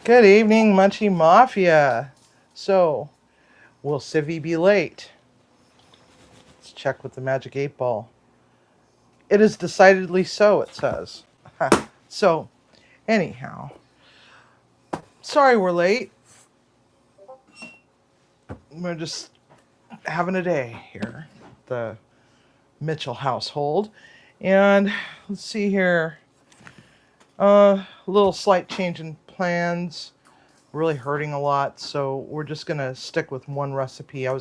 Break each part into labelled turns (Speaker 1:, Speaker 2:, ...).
Speaker 1: Good evening, Munchie Mafia. So, will Sivi be late? Let's check with the Magic 8 Ball. It is decidedly so, it says. So, anyhow. Sorry we're late. We're just having a day here. The Mitchell household. And let's see here. A little slight change in plans. Really hurting a lot, so we're just gonna stick with one recipe. I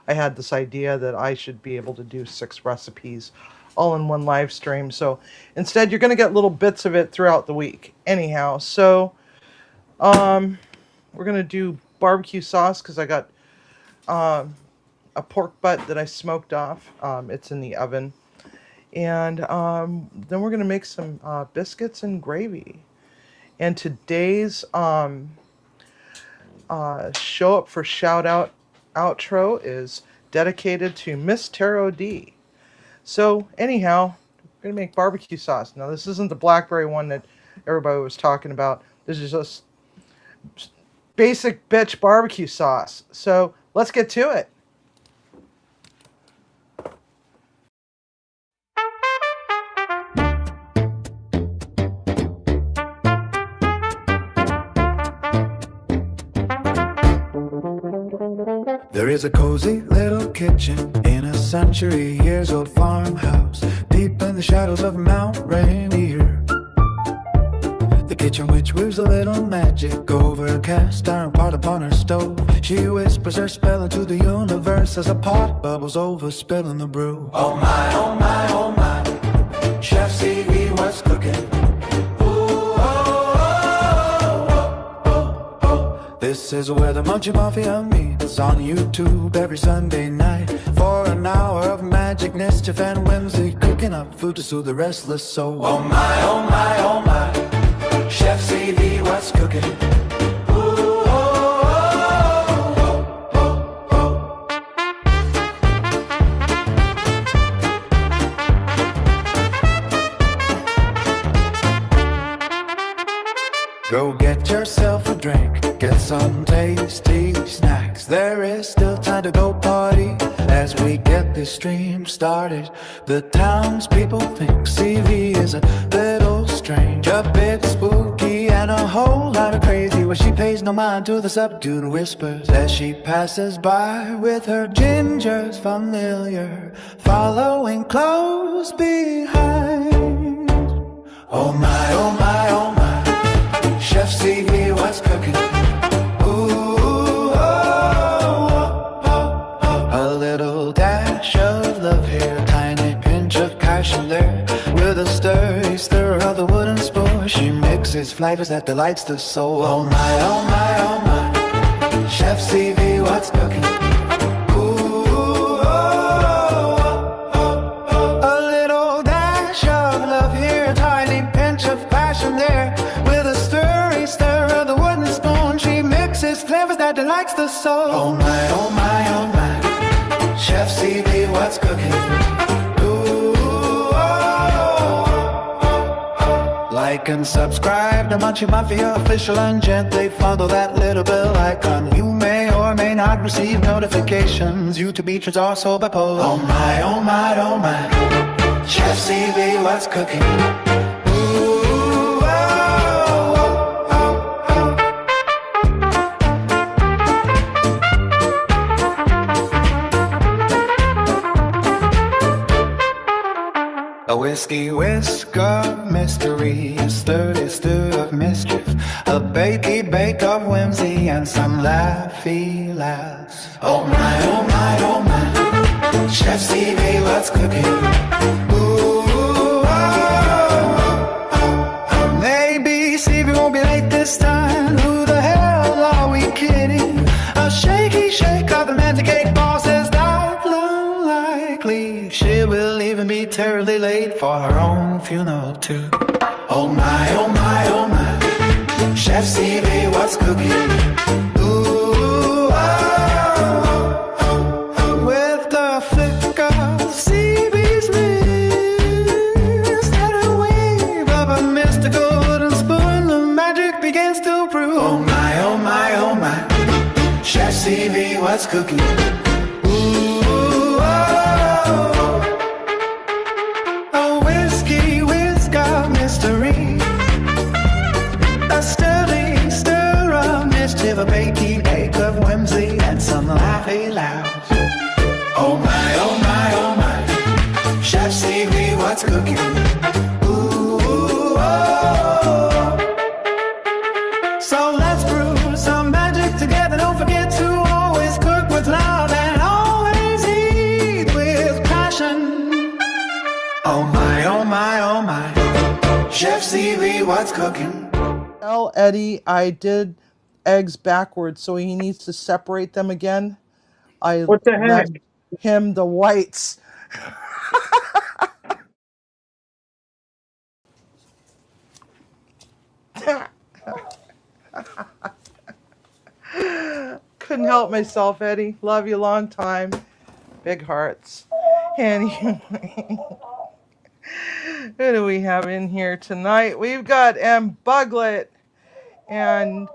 Speaker 1: had this idea that I should be able to do 6 recipes all in one live stream. So instead you're gonna get little bits of it throughout the week. Anyhow, so we're gonna do barbecue sauce because I got a pork butt that I smoked off. It's in the oven. And then we're going to make some biscuits and gravy. And today's show up for shout out outro is dedicated to Miss Taro D. So anyhow, we're going to make barbecue sauce. Now this isn't the blackberry one that everybody was talking about. This is just basic bitch barbecue sauce. So let's get to it.
Speaker 2: There is a cozy little kitchen in a century-years-old farmhouse deep in the shadows of Mount Rainier. The kitchen witch weaves a little magic over a cast iron pot upon her stove. She whispers her spell into the universe as a pot bubbles over, spilling the brew. Oh my, oh my, oh my, Chef Sivi, what's cooking? This is where the Munchie Mafia meets on YouTube every Sunday night for an hour of magic, mischief, and whimsy, cooking up food to soothe the restless soul. Oh my, oh my, oh my, Chef Sivi, what's cooking? Ooh, oh, oh, oh, oh, oh. Go get yourself a drink, get some tasty snacks. There is still time to go party as we get this stream started. The townspeople think CV is a little strange, a bit spooky, and a whole lot of crazy. Well, she pays no mind to the subdued whispers as she passes by with her gingers familiar, following close behind. Oh my, oh my, oh my, Chef Sivi, what's cooking? With a stir, stir of the wooden spoon, she mixes flavors that delights the soul. Oh my, oh my, oh my, Chef Sivi, what's cooking? Ooh, oh, oh, oh. A little dash of love here, a tiny pinch of passion there. With a stir of the wooden spoon, she mixes flavors that delights the soul. Oh my, oh my, oh my, Chef Sivi, what's cooking? Like and subscribe to Munchie Mafia official and gently follow that little bell icon. You may or may not receive notifications. YouTube features are so bipolar. Oh my, oh my, oh my, Chef Sivi, what's cooking? A whiskey whisk of mystery, a sturdy stir of mischief, a bakey bake of whimsy, and some laughy laughs. Oh my, oh my, oh my, Chef Sivi, what's cooking? Ooh, oh, oh, oh. Maybe Sivi won't be late this time. Who the hell are we kidding? A shaky shake of the magic 8 Ball says not unlikely she will even be terribly late for her own funeral too. Oh my, oh my, oh my, Chef Sivi, what's cooking? Ooh, oh, oh, oh, oh. With the flick of Sivi's wrist and a wave of a mystical wooden spoon, the magic begins to brew. what's cooking. Ooh, oh, a whiskey whisker mystery. A stirring stir of mischief, a baking ache of whimsy, and some laughy laughs. Oh my, oh my, oh my, Chef Sivi, what's cooking? Ooh, oh. So let's brew some magic together. Don't forget to always cook with love and always eat with passion. Oh my, oh my, oh my, Chef Sivi, what's cooking?
Speaker 1: Tell Eddie I did eggs backwards, so he needs to separate them again. I
Speaker 3: What the
Speaker 1: left
Speaker 3: heck?
Speaker 1: him the whites. Couldn't help myself, Eddie. Love you long time. Big hearts. Anyway, who do we have in here tonight? We've got M. Buglet and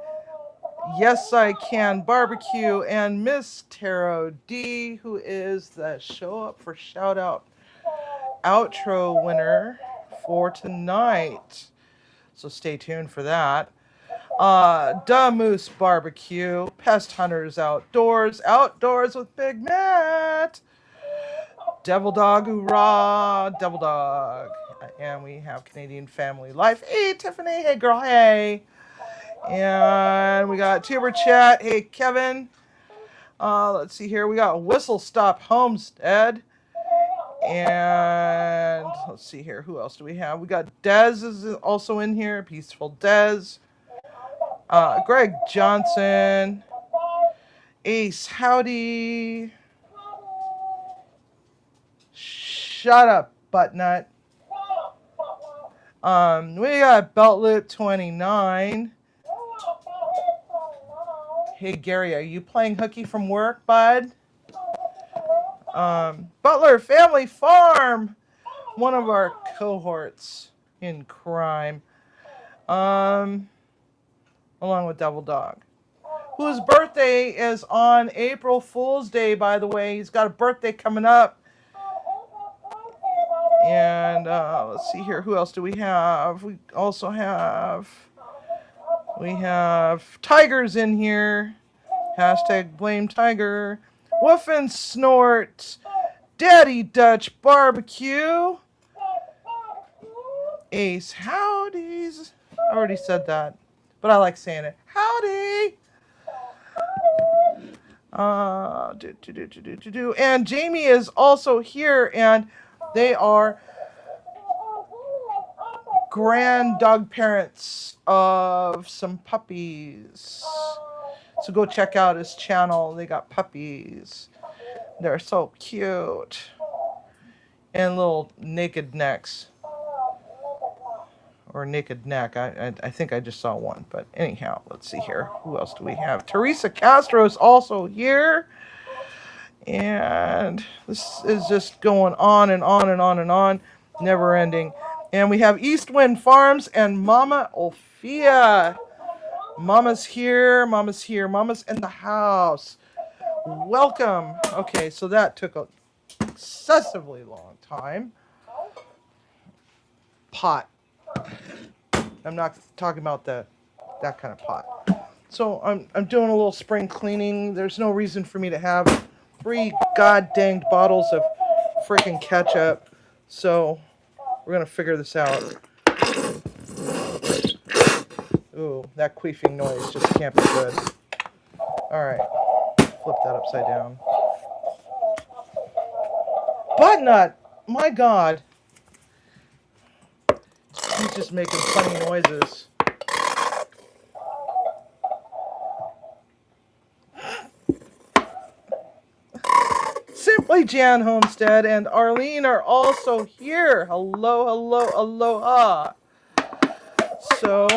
Speaker 1: Yes I Can Barbecue and Miss Taro D, who is the Show Up for Shout Out outro winner for tonight. So stay tuned for that. Da Moose Barbecue, Pest Hunters Outdoors, Outdoors with Big Matt, Devil Dog Hoorah, Devil Dog. And we have Canadian Family Life. Hey, Tiffany. Hey, girl. Hey. And we got Tuber Chat. Hey, Kevin. Let's see here. We got Whistle Stop Homestead. And let's see here. Who else do we have? We got Dez is also in here. Peaceful Dez. Greg Johnson. Ace Howdy. Shut up, Buttnut. We got Beltlip 29. Hey Gary, are you playing hooky from work, bud? Butler Family Farm, one of our cohorts in crime. Along with Devil Dog, whose birthday is on April Fool's Day, by the way. He's got a birthday coming up. And let's see here. Who else do we have? We also have Tigers in here. Hashtag blame Tiger. Woof and Snort. Daddy Dutch Barbecue. Ace Howdies. I already said that, but I like saying it. Howdy. And Jamie is also here, and they are grand dog parents of some puppies. So go check out his channel. They got puppies. They're so cute. And little naked necks. Or naked neck. I think I just saw one. But anyhow, let's see here. Who else do we have? Teresa Castro is also here. And this is just going on and on and on and on. Never ending. And we have Eastwind Farms and Mama Ophia. Mama's here. Mama's here. Mama's in the house. Welcome. Okay, so that took an excessively long time. Pot. I'm not talking about that kind of pot. So I'm doing a little spring cleaning. There's no reason for me to have 3 god-danged bottles of freaking ketchup. So we're going to figure this out. Ooh, that queefing noise just can't be good. Alright. Flip that upside down. Buttnut! My god. He's just making funny noises. Simply Jan Homestead and Arlene are also here. Hello, hello, aloha. So,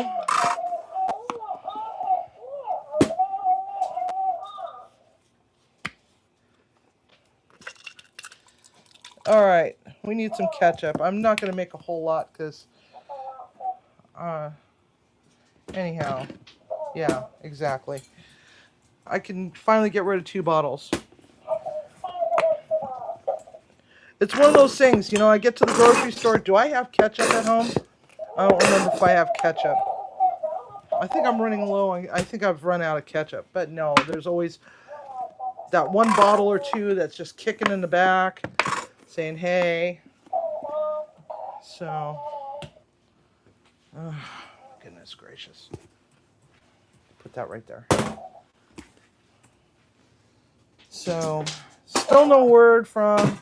Speaker 1: all right, we need some ketchup. I'm not going to make a whole lot because, anyhow, yeah, exactly. I can finally get rid of 2 bottles. It's one of those things, I get to the grocery store. Do I have ketchup at home? I don't remember if I have ketchup. I think I'm running low. I think I've run out of ketchup. But no, there's always that 1 bottle or 2 that's just kicking in the back saying, hey. So, goodness gracious. Put that right there. So, still no word from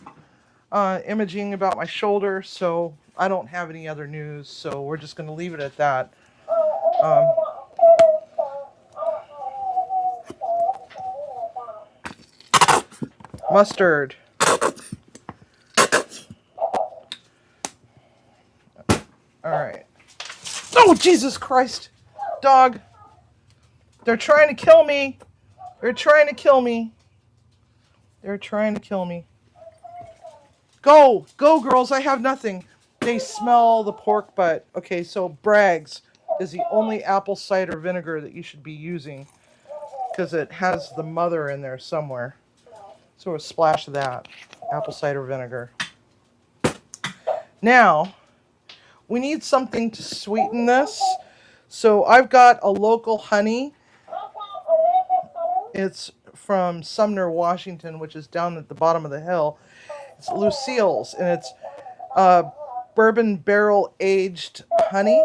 Speaker 1: imaging about my shoulder, so I don't have any other news, so we're just going to leave it at that. Mustard. Alright. Oh, Jesus Christ! Dog! They're trying to kill me! They're trying to kill me! They're trying to kill me. Go! Go, girls! I have nothing! They smell the pork butt. Okay, so Bragg's is the only apple cider vinegar that you should be using because it has the mother in there somewhere. So a splash of that. Apple cider vinegar. Now, we need something to sweeten this. So I've got a local honey. It's from Sumner, Washington, which is down at the bottom of the hill. It's Lucille's, and it's bourbon barrel aged honey.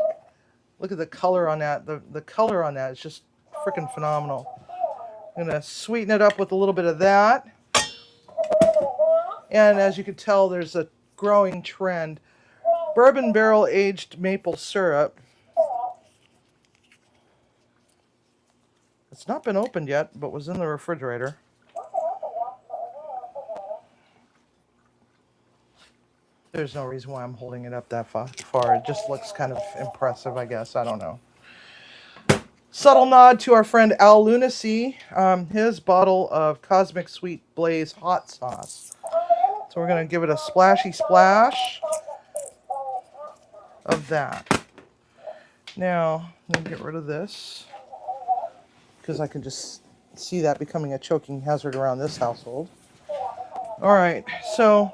Speaker 1: Look at the color on that. The color on that is just freaking phenomenal. I'm going to sweeten it up with a little bit of that. And as you can tell, there's a growing trend. Bourbon barrel aged maple syrup. It's not been opened yet, but was in the refrigerator. There's no reason why I'm holding it up that far. It just looks kind of impressive, I guess. I don't know. Subtle nod to our friend Al Lunacy. His bottle of Cosmic Sweet Blaze hot sauce. So we're going to give it a splashy splash of that. Now, I'm going to get rid of this because I can just see that becoming a choking hazard around this household. All right, so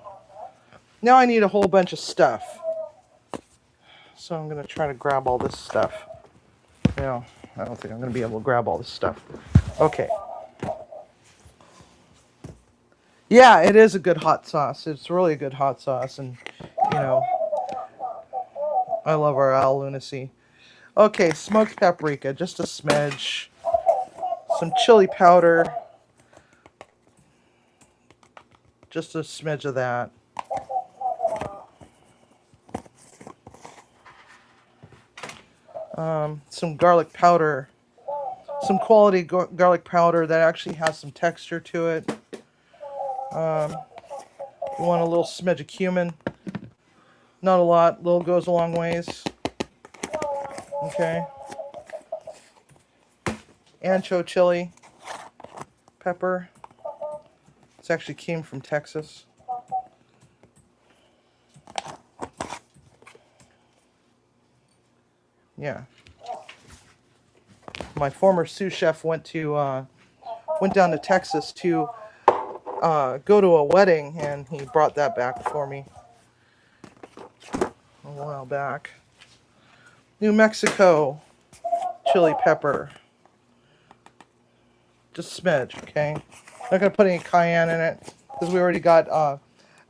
Speaker 1: now I need a whole bunch of stuff. So I'm going to try to grab all this stuff. No, I don't think I'm going to be able to grab all this stuff. Okay. Yeah, it is a good hot sauce. It's really a good hot sauce. And, I love our Al Lunacy. Okay, smoked paprika, just a smidge. Some chili powder. Just a smidge of that. Some garlic powder. Some quality garlic powder that actually has some texture to it. You want a little smidge of cumin. Not a lot. Little goes a long ways. Okay. Ancho chili. Pepper. This actually came from Texas. Yeah. My former sous chef went down to Texas to go to a wedding, and he brought that back for me a while back. New Mexico chili pepper. Just smidge, okay? Not going to put any cayenne in it because we already got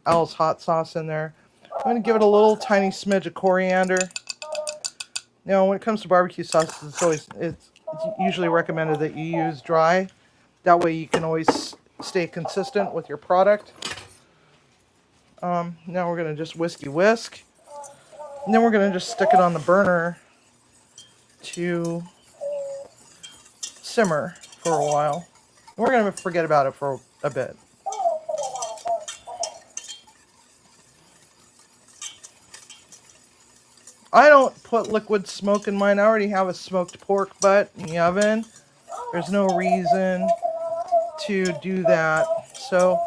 Speaker 1: Al's hot sauce in there. I'm going to give it a little tiny smidge of coriander. Now, when it comes to barbecue sauces, it's usually recommended that you use dry. That way you can always stay consistent with your product. Now we're going to just whisk. And then we're going to just stick it on the burner to simmer for a while. And we're going to forget about it for a bit. I don't put liquid smoke in mine. I already have a smoked pork butt in the oven. There's no reason to do that. So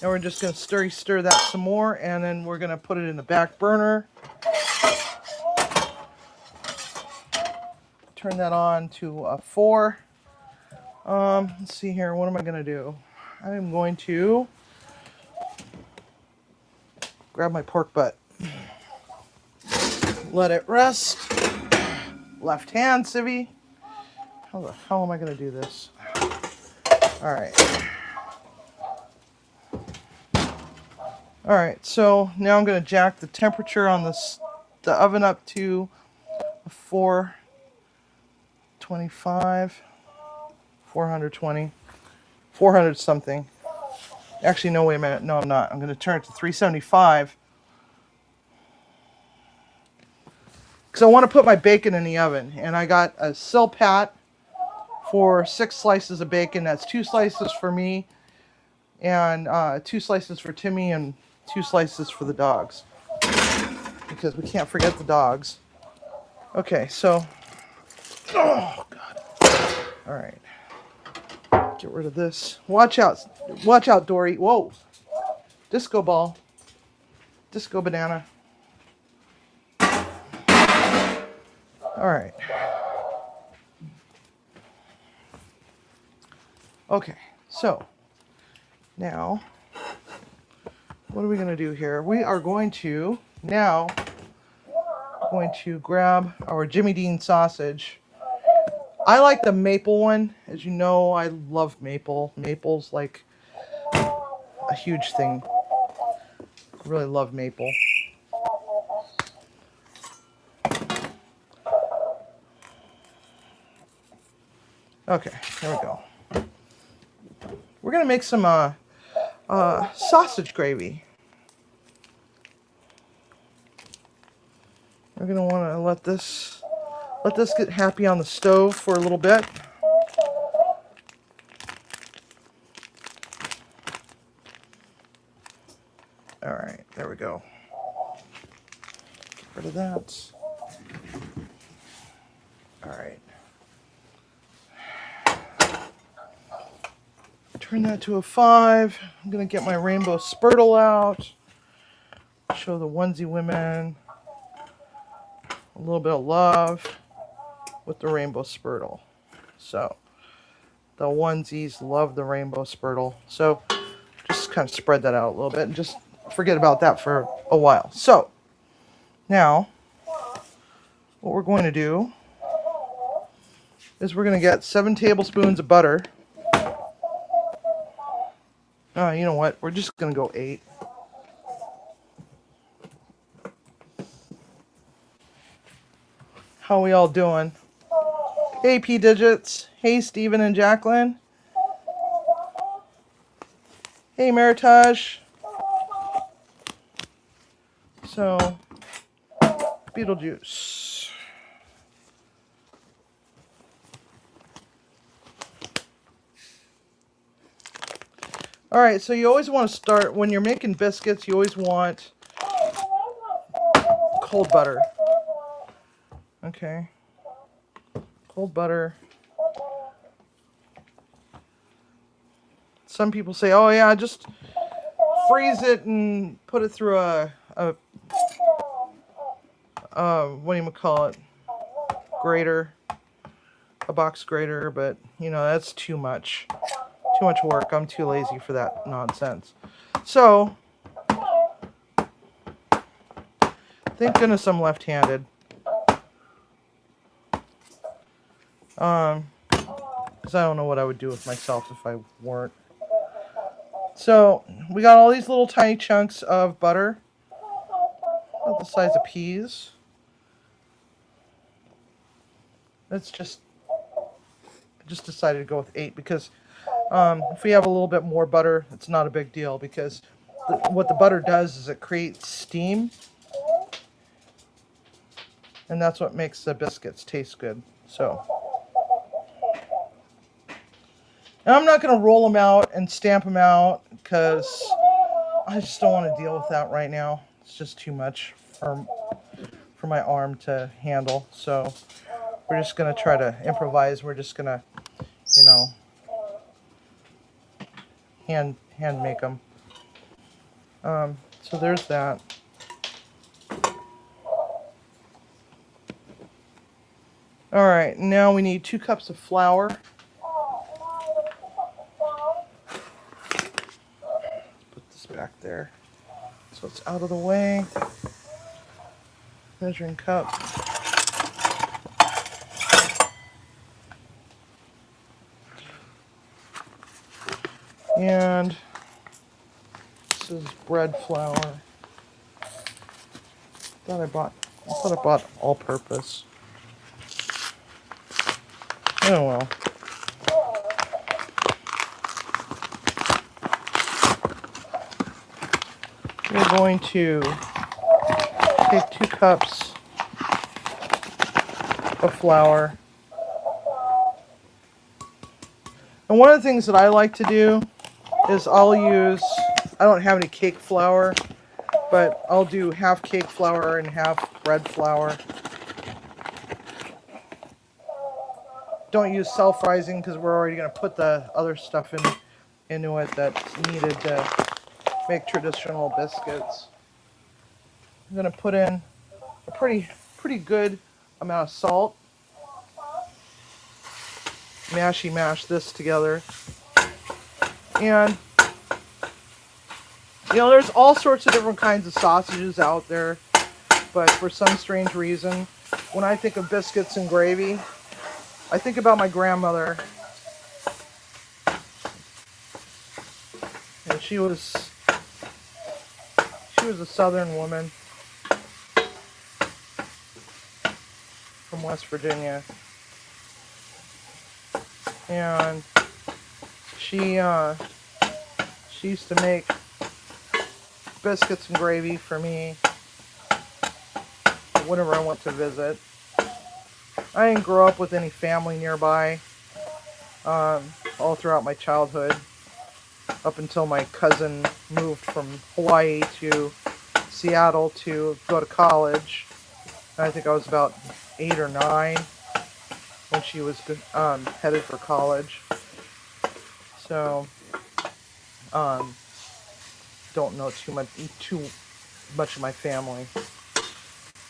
Speaker 1: now we're just going to stir that some more, and then we're going to put it in the back burner. Turn that on to 4. Let's see here. What am I going to do? I'm going to grab my pork butt. Let it rest. Left hand, Sivi. How the hell am I going to do this? All right. All right, so now I'm going to jack the temperature on the oven up to 425, 420, 400 something. Actually, no, wait a minute. No, I'm not. I'm going to turn it to 375 because I want to put my bacon in the oven. And I got a Silpat for 6 slices of bacon. That's 2 slices for me and 2 slices for Timmy and 2 slices for the dogs because we can't forget the dogs. Okay, so, oh God. All right. Get rid of this. Watch out, Dory. Whoa. Disco ball. Disco banana. All right. Okay, so now what are we going to do here? We are going to now grab our Jimmy Dean sausage. I like the maple one. As you know, I love maple. Maple's like a huge thing. I really love maple. Okay, there we go. We're gonna make some sausage gravy. We're gonna want to let this get happy on the stove for a little bit. All right, there we go. Get rid of that. All right. Turn that to a 5. I'm gonna get my rainbow spurtle out. Show the onesie women a little bit of love with the rainbow spurtle. So the onesies love the rainbow spurtle. So just kind of spread that out a little bit and just forget about that for a while. So now what we're going to do is we're going to get 7 tablespoons of butter. You know what? We're just going to go 8. How we all doing? Hey, P Digits. Hey, Stephen and Jacqueline. Hey, Meritage. So, Beetlejuice. All right, so you always want to start, when you're making biscuits, you always want cold butter. Okay. Cold butter. Some people say, oh yeah, just freeze it and put it through a what do you call it? Grater. A box grater, but you know, that's too much. Too much work. I'm too lazy for that nonsense. So, thank goodness I'm left-handed. Because I don't know what I would do with myself if I weren't. So, we got all these little tiny chunks of butter. About the size of peas. That's just, I just decided to go with 8 because if we have a little bit more butter, it's not a big deal because what the butter does is it creates steam. And that's what makes the biscuits taste good. So, and I'm not going to roll them out and stamp them out because I just don't want to deal with that right now. It's just too much for my arm to handle. So we're just going to try to improvise. We're just going to, you know, hand make them. So there's that. All right, now we need 2 cups of flour. there. So it's out of the way. Measuring cup. And this is bread flour. I thought I bought all-purpose. Oh well. We're going to take 2 cups of flour. And one of the things that I like to do is I don't have any cake flour, but I'll do half cake flour and half bread flour. Don't use self-rising because we're already going to put the other stuff into it that's needed to make traditional biscuits. I'm going to put in a pretty good amount of salt. Mash this together. And there's all sorts of different kinds of sausages out there, but for some strange reason, when I think of biscuits and gravy, I think about my grandmother. And she was a southern woman from West Virginia. And she used to make biscuits and gravy for me whenever I went to visit. I didn't grow up with any family nearby all throughout my childhood, up until my cousin moved from Hawaii to Seattle to go to college. I think I was about 8 or 9 when she was headed for college. So, don't know too much of my family. I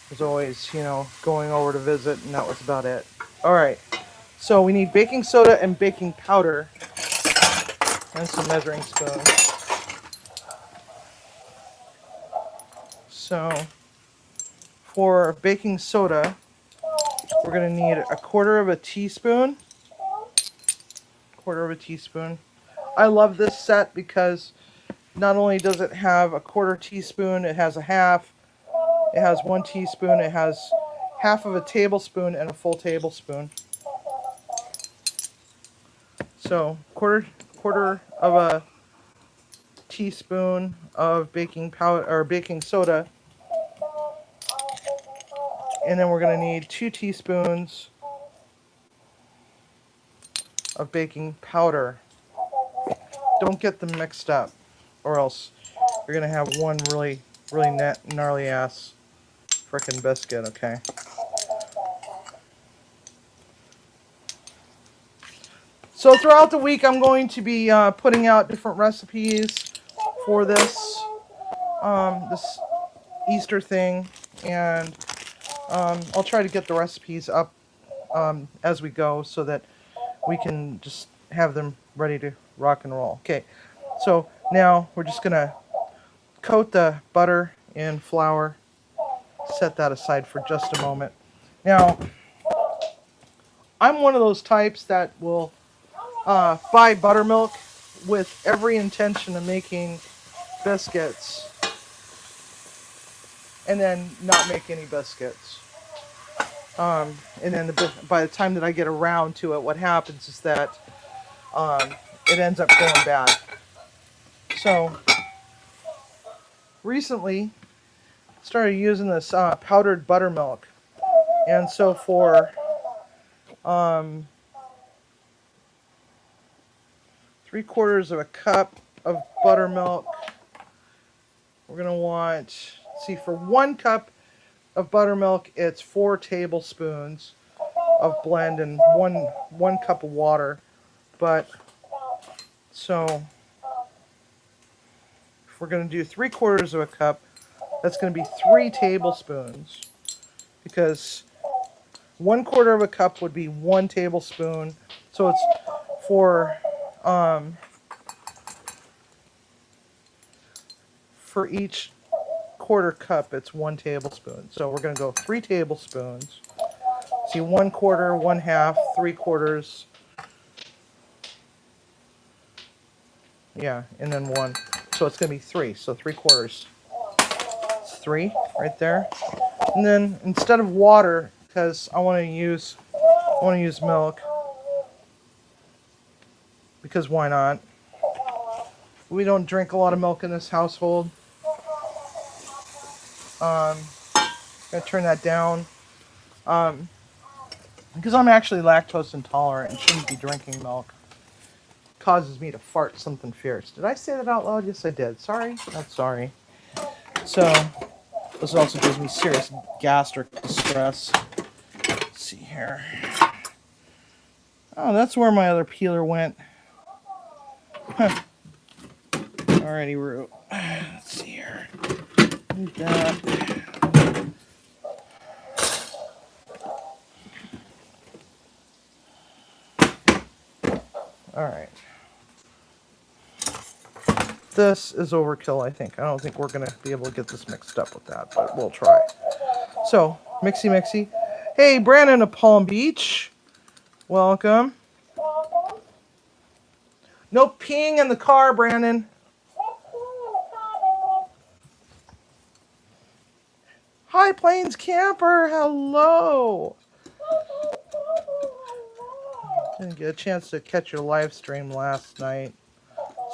Speaker 1: was always, going over to visit, and that was about it. All right. So we need baking soda and baking powder, and some measuring spoons. So for baking soda, we're going to need a quarter of a teaspoon. I love this set because not only does it have a quarter teaspoon, it has a half, it has 1 teaspoon, it has half of a tablespoon and a full tablespoon. So quarter of a teaspoon of baking powder or baking soda, and then we're going to need 2 teaspoons of baking powder. Don't get them mixed up, or else you're going to have one really gnarly ass frickin' biscuit, okay? So throughout the week, I'm going to be putting out different recipes for this Easter thing, and I'll try to get the recipes up as we go so that we can just have them ready to rock and roll. Okay, so now we're just going to coat the butter in flour, set that aside for just a moment. Now, I'm one of those types that will buy buttermilk with every intention of making biscuits and then not make any biscuits. And then by the time that I get around to it, what happens is that it ends up going bad. So recently started using this powdered buttermilk, and so for 3/4 of a cup of buttermilk, we're going to want, for 1 cup of buttermilk, it's 4 tablespoons of blend and one cup of water. But so if we're going to do 3/4 of a cup, that's going to be 3 tablespoons, because 1/4 of a cup would be 1 tablespoon. So it's for each quarter cup, it's 1 tablespoon. So we're going to go 3 tablespoons. See, 1/4, 1/2, 3/4. Yeah, and then 1. So it's going to be 3. So 3/4. It's 3 right there. And then instead of water, because I want to use milk, because why not? We don't drink a lot of milk in this household. Gonna turn that down. Because I'm actually lactose intolerant and shouldn't be drinking milk. Causes me to fart something fierce. Did I say that out loud? Yes, I did. Sorry? Not sorry. So, this also gives me serious gastric distress. Let's see here. Oh, that's where my other peeler went. Huh. Alrighty, Roo. Let's see here. Need that. Alright. This is overkill, I think. I don't think we're going to be able to get this mixed up with that, but we'll try. So, mixy. Hey, Brandon of Palm Beach. Welcome. No peeing in the car, Brandon. Hi, Plains Camper. Hello. Didn't get a chance to catch your live stream last night.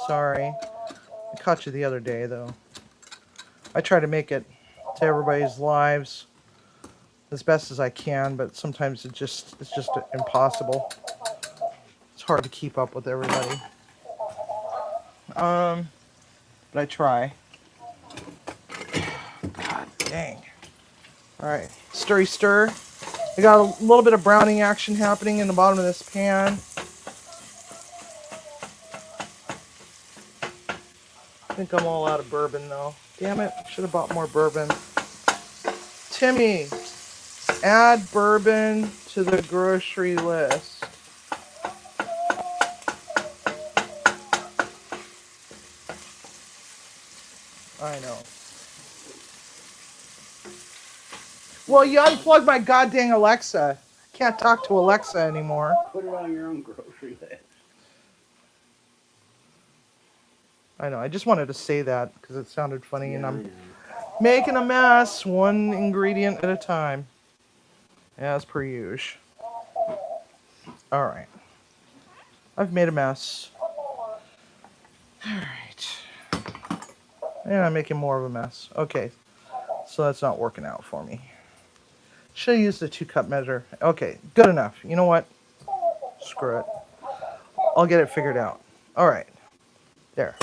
Speaker 1: Sorry. I caught you the other day, though. I try to make it to everybody's lives as best as I can, but sometimes it's just impossible. It's hard to keep up with everybody. But I try. God dang. Alright, stir. I got a little bit of browning action happening in the bottom of this pan. I think I'm all out of bourbon though. Damn it, should have bought more bourbon. Timmy, add bourbon to the grocery list. I know. Well, you unplugged my goddamn Alexa. Can't talk to Alexa anymore.
Speaker 3: Put it on your own grocery list.
Speaker 1: I know. I just wanted to say that because it sounded funny,
Speaker 3: Yeah,
Speaker 1: and I'm making a mess, one ingredient at a time, as per usual. All right. I've made a mess. All right. And I'm making more of a mess. Okay. So that's not working out for me. Should have used the 2-cup measure. Okay, good enough. You know what? Screw it. I'll get it figured out. All right. There.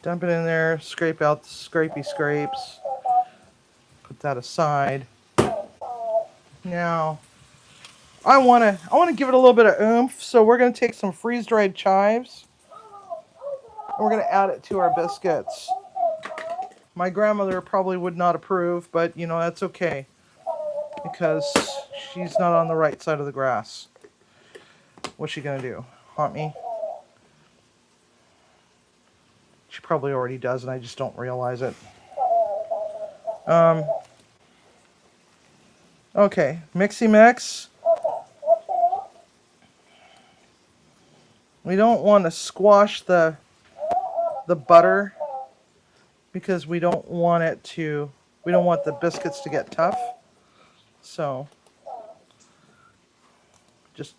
Speaker 1: Dump it in there. Scrape out the scrapey scrapes. Put that aside. Now, I want to give it a little bit of oomph, so we're going to take some freeze-dried chives, and we're going to add it to our biscuits. My grandmother probably would not approve, but, you know, that's okay, because she's not on the right side of the grass. What's she going to do? Haunt me? She probably already does, and I just don't realize it. Okay, mixy mix. We don't want to squash the butter because we don't want the biscuits to get tough. So just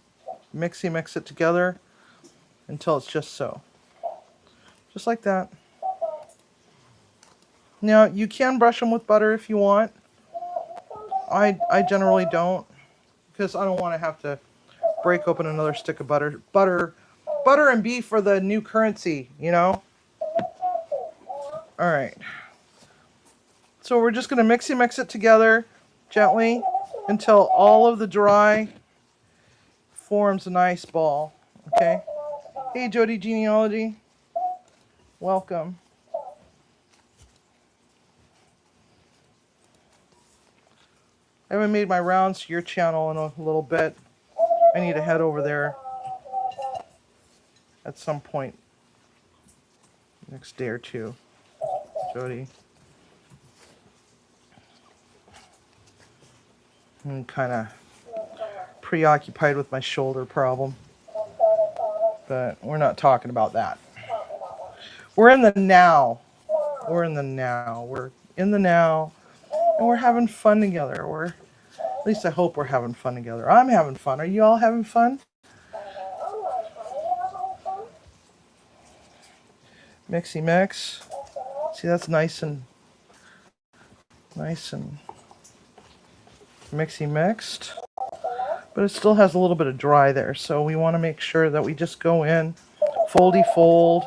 Speaker 1: mix it together until it's just so. Just like that. Now, you can brush them with butter if you want. I generally don't, because I don't want to have to break open another stick of butter. Butter and beef for the new currency, you know? All right. So we're just going to mix it together gently until all of the dry forms a nice ball. Okay? Hey, Jody Genealogy. Welcome. I haven't made my rounds to your channel in a little bit. I need to head over there at some point next day or two. Jody. I'm kind of preoccupied with my shoulder problem, but we're not talking about that. We're in the now. We're in the now. We're in the now, and we're having fun together. At least I hope we're having fun together. I'm having fun. Are you all having fun? Mixy mix. See, that's nice and mixy mixed. But it still has a little bit of dry there, so we want to make sure that we just go in, foldy fold,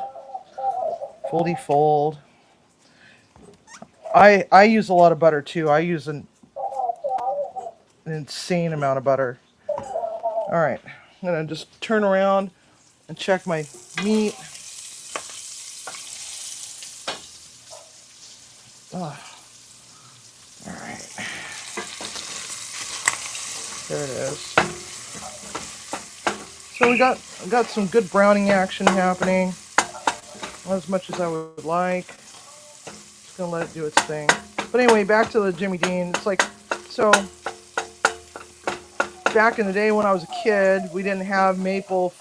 Speaker 1: foldy fold. I use a lot of butter too. I use an insane amount of butter. All right, I'm gonna just turn around and check my meat. Oh. All right, there it is. So we got some good browning action happening. Not as much as I would like. Just gonna let it do its thing. But anyway, back to the Jimmy Dean. It's like, so back in the day when I was a kid, we didn't have maple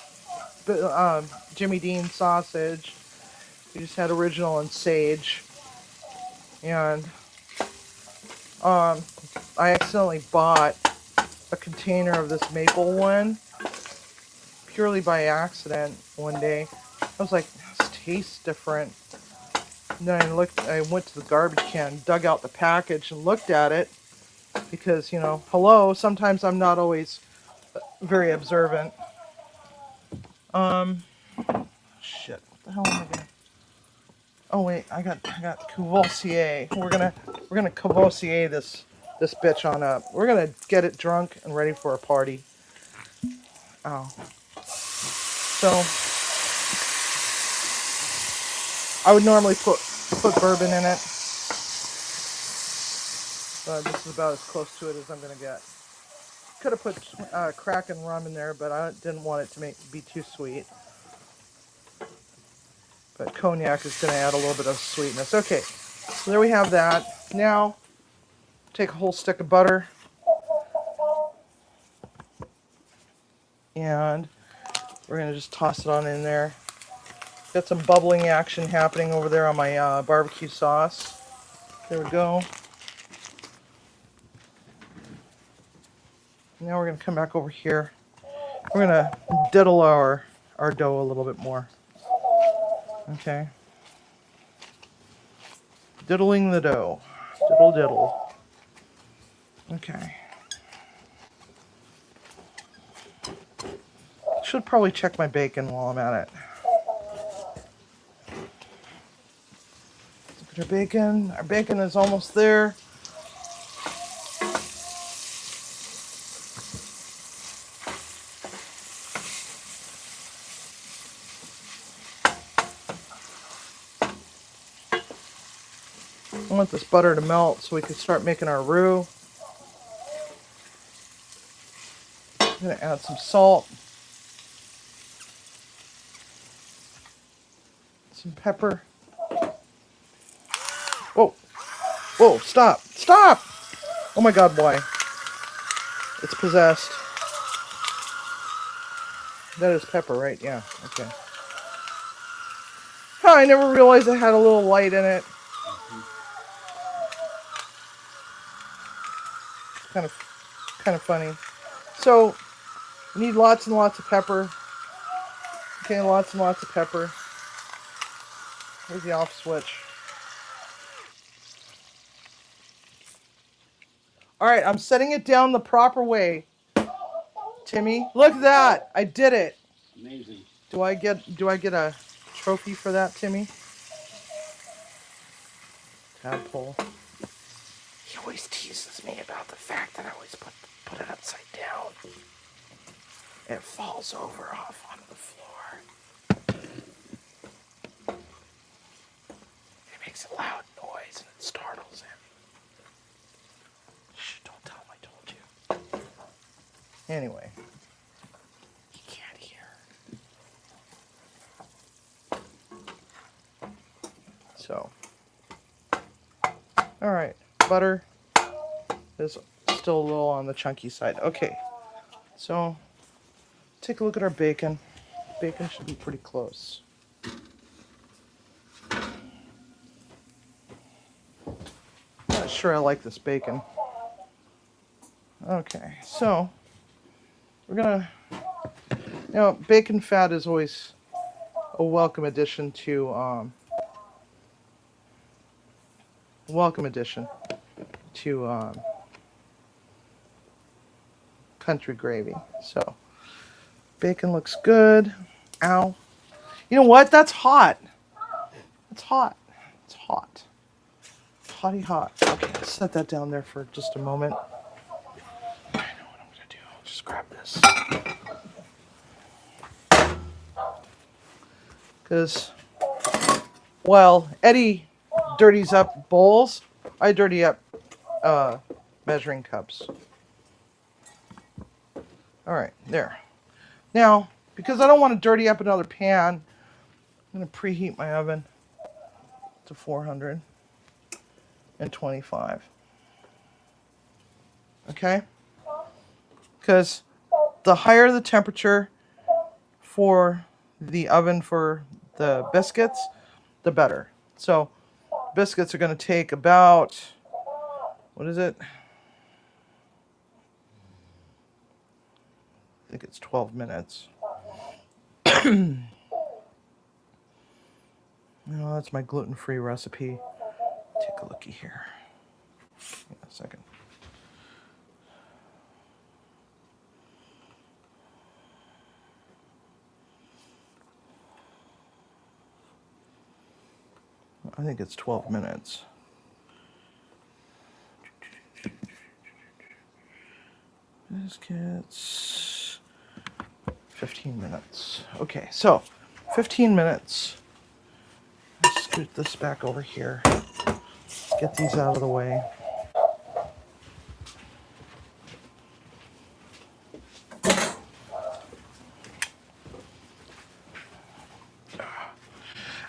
Speaker 1: Jimmy Dean sausage. We just had original and sage. And I accidentally bought a container of this maple one purely by accident one day. I was like, this tastes different. And then I went to the garbage can, dug out the package and looked at it because, hello, sometimes I'm not always very observant. Shit, what the hell am I doing? Oh wait, I got Courvoisier. We're gonna Courvoisier this bitch on up. We're gonna get it drunk and ready for a party. Oh. So I would normally put bourbon in it, but this is about as close to it as I'm gonna get. Could have put crack and rum in there, but I didn't want it to be too sweet. But cognac is going to add a little bit of sweetness. Okay, so there we have that. Now, take a whole stick of butter. And we're going to just toss it on in there. Got some bubbling action happening over there on my barbecue sauce. There we go. Now we're going to come back over here. We're going to diddle our dough a little bit more. Okay. Diddling the dough. Diddle diddle. Okay. Should probably check my bacon while I'm at it. Look at our bacon. Our bacon is almost there. I want this butter to melt so we can start making our roux. I'm going to add some salt. Some pepper. Whoa. Whoa, stop. Stop! Oh my god, why? It's possessed. That is pepper, right? Yeah, okay. Huh, I never realized it had a little light in it. Kind of funny. So, you need lots and lots of pepper. Okay, lots and lots of pepper. Here's the off switch. Alright, I'm setting it down the proper way. Timmy, look at that! I did it!
Speaker 3: Amazing.
Speaker 1: Do I get a trophy for that, Timmy? Tadpole. He always teases me about the fact that I always put it upside down. It falls over off onto the floor. It makes a loud noise and it startles him. Shh, don't tell him I told you. Anyway. He can't hear. So, all right, butter is still a little on the chunky side. Okay, so take a look at our bacon. Bacon should be pretty close. Not sure I like this bacon. Okay, so we're gonna, bacon fat is always a welcome addition to country gravy. So bacon looks good. Ow. You know what? That's hot. It's hot. It's hot. Hotty hot. Okay, set that down there for just a moment. I know what I'm gonna do. I'll just grab this. Because while Eddie dirties up bowls, I dirty up measuring cups. All right, there. Now, because I don't want to dirty up another pan, I'm going to preheat my oven to 425. Okay? Because the higher the temperature for the oven for the biscuits, the better. So, biscuits are going to take about, what is it? I think it's 12 minutes. No, that's my gluten-free recipe. Take a looky here. Hang on a second. I think it's 12 minutes. Biscuits. 15 minutes. Okay, so 15 minutes. Let's scoot this back over here. Get these out of the way.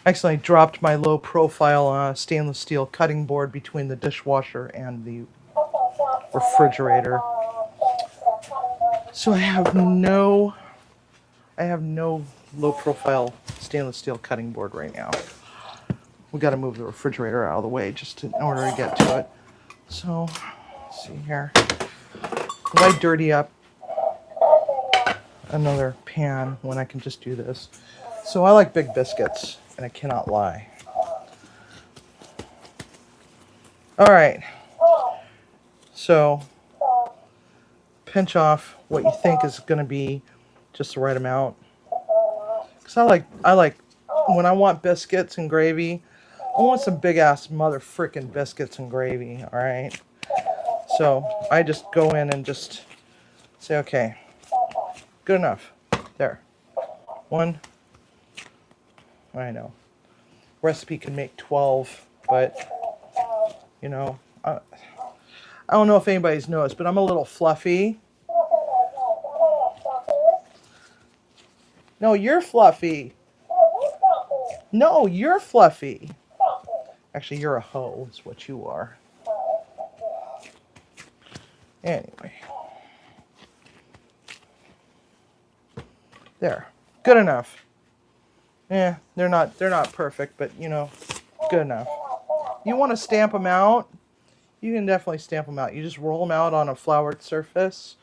Speaker 1: I accidentally dropped my low profile stainless steel cutting board between the dishwasher and the refrigerator. So I have no low profile stainless steel cutting board right now. We got to move the refrigerator out of the way just in order to get to it. So, let's see here. Why dirty up another pan when I can just do this? So I like big biscuits, and I cannot lie. All right. So pinch off what you think is going to be just the right amount. Because I like when I want biscuits and gravy, I want some big ass mother frickin' biscuits and gravy. All right. So I just go in and just say, okay, good enough. There. One. I know. Recipe can make 12, but you know, I don't know if anybody's noticed, but I'm a little fluffy. No, you're fluffy. No, you're fluffy. Actually, you're a hoe, is what you are. Anyway. There. Good enough. Yeah, they're not perfect, but you know, good enough. You want to stamp them out? You can definitely stamp them out. You just roll them out on a floured surface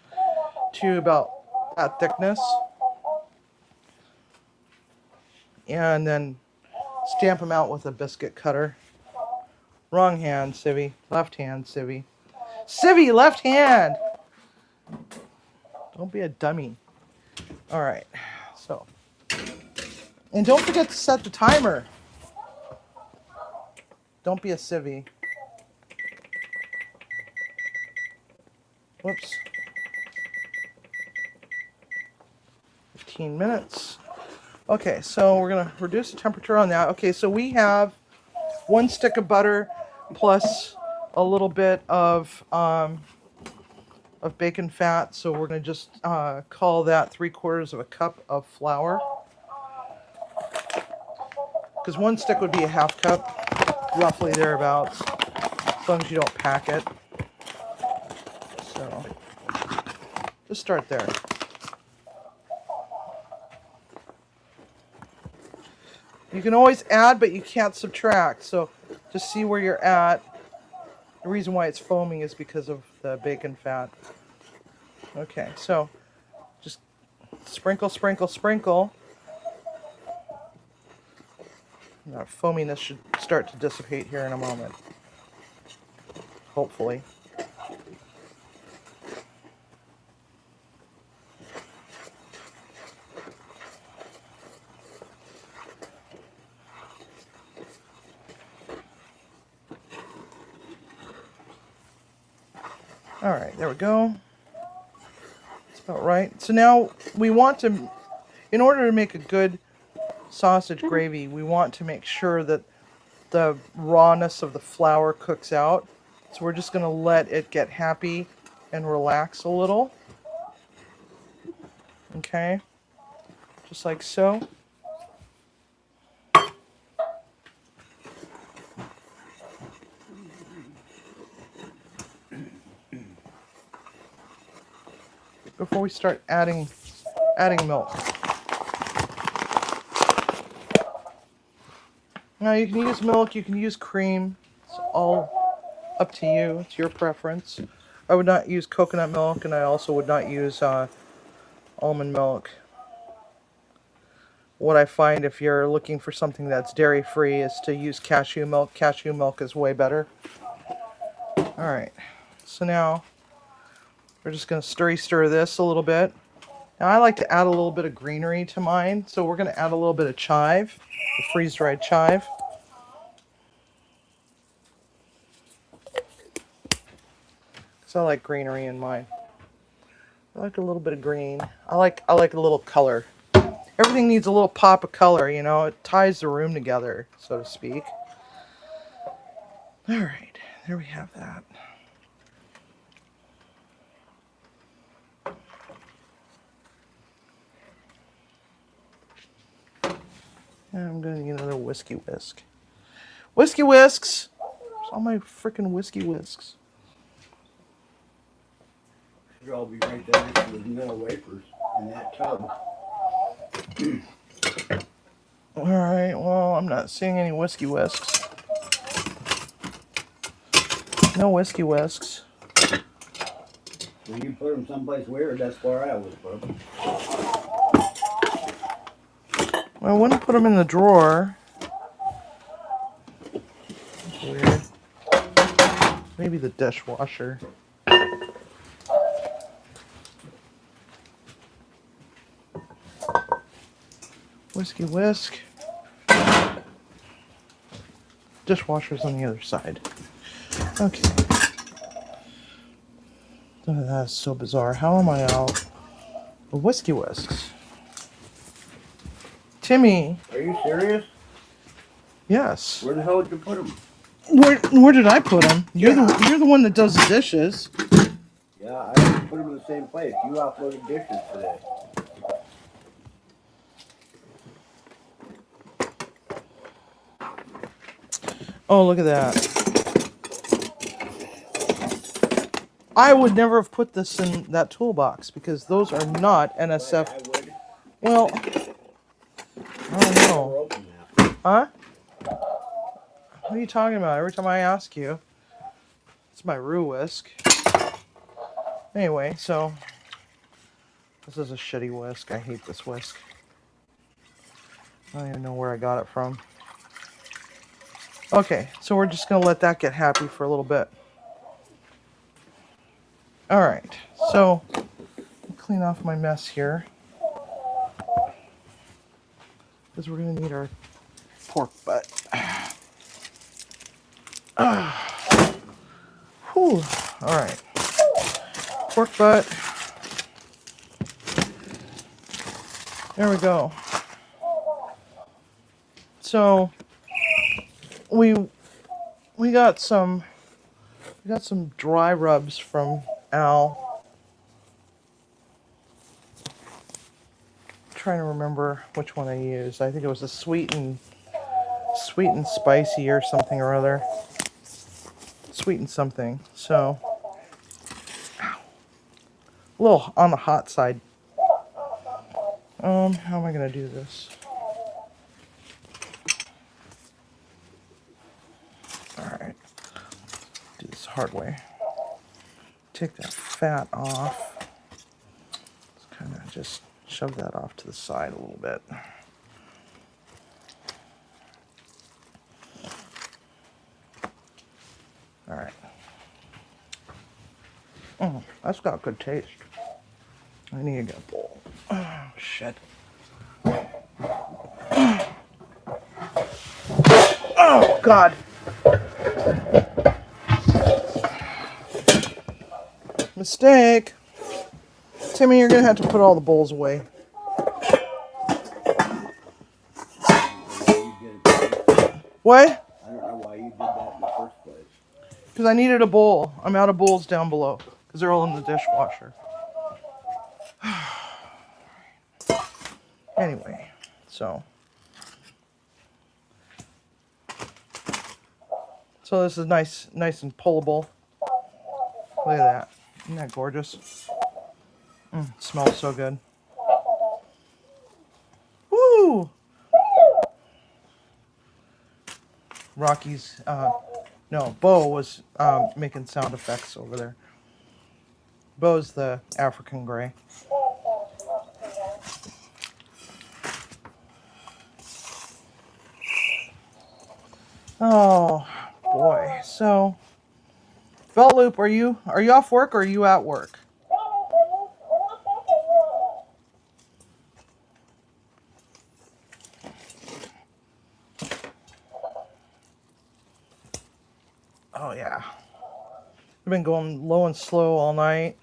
Speaker 1: to about that thickness. And then stamp them out with a biscuit cutter. Wrong hand, Sivi. Left hand, Sivi. Sivi, left hand! Don't be a dummy. All right, so. And don't forget to set the timer. Don't be a Sivi. Whoops. 15 minutes. Okay, so we're gonna reduce the temperature on that. Okay, so we have 1 stick of butter plus a little bit of bacon fat. So we're gonna just call that 3/4 cup of flour. Because 1 stick would be a 1/2 cup. roughly thereabouts, as long as you don't pack it. So just start there. You can always add, but you can't subtract. So just see where you're at. The reason why it's foaming is because of the bacon fat. Okay, so just sprinkle, sprinkle, sprinkle. That foaminess should start to dissipate here in a moment. Hopefully. All right, there we go. That's about right. So now we want to, in order to make a good sausage gravy, we want to make sure that the rawness of the flour cooks out. So we're just going to let it get happy and relax a little. Okay, just like so. Before we start adding milk. Now you can use milk, you can use cream. It's all up to you. It's your preference. I would not use coconut milk, and I also would not use almond milk. What I find if you're looking for something that's dairy-free is to use cashew milk. Cashew milk is way better. Alright, so now we're just going to stir this a little bit. Now I like to add a little bit of greenery to mine, so we're going to add a little bit of chive, the freeze-dried chive. Because I like greenery in mine. I like a little bit of green. I like a little color. Everything needs a little pop of color, you know. It ties the room together, so to speak. All right, there we have that. And I'm gonna need another whiskey whisk. Whiskey whisks! Where's all my freaking whiskey whisks?
Speaker 3: Should all be right there next to the vanilla wafers in that tub.
Speaker 1: Alright, well, I'm not seeing any whiskey whisks. No whiskey whisks.
Speaker 3: When you put them someplace weird, that's where I always put them.
Speaker 1: I wouldn't put them in the drawer. That's weird. Maybe the dishwasher. Whiskey whisk. Dishwasher's on the other side. Okay. Oh, that's so bizarre. How am I out of whiskey whisks? Timmy.
Speaker 3: Are you serious?
Speaker 1: Yes.
Speaker 3: Where the hell did you put them?
Speaker 1: Where did I put them? You're the one that does the dishes.
Speaker 3: Yeah, I didn't put them in the same place. You offloaded dishes today.
Speaker 1: Oh, look at that. I would never have put this in that toolbox because those are not NSF.
Speaker 3: I would.
Speaker 1: Well, I don't know. Huh? What are you talking about? Every time I ask you, it's my roux whisk. Anyway, so this is a shitty whisk. I hate this whisk. I don't even know where I got it from. Okay, so we're just gonna let that get happy for a little bit. All right, so I'll clean off my mess here because we're gonna need our pork butt. Whew. All right, pork butt. There we go. So we got some dry rubs from Al. I'm trying to remember which one I used. I think it was a sweet and sweet and spicy or something or other. Sweet and something. So, a little on the hot side. How am I gonna do this? All right, do this the hard way. Take that fat off. Let's kind of just shove that off to the side a little bit. All right. Oh, that's got good taste. I need to get a bowl. Oh, shit. Oh, God. Mistake. Timmy, you're going to have to put all the bowls away. What?
Speaker 3: I don't know why you did that in the first place.
Speaker 1: Because I needed a bowl. I'm out of bowls down below. Because they're all in the dishwasher. Anyway, so this is nice and pullable. Look at that. Isn't that gorgeous? Smells so good. Woo! Rocky's, no, Bo was making sound effects over there. Bo's the African gray. Oh boy. So, Belt Loop, are you off work or are you at work? Oh yeah. I've been going low and slow all night.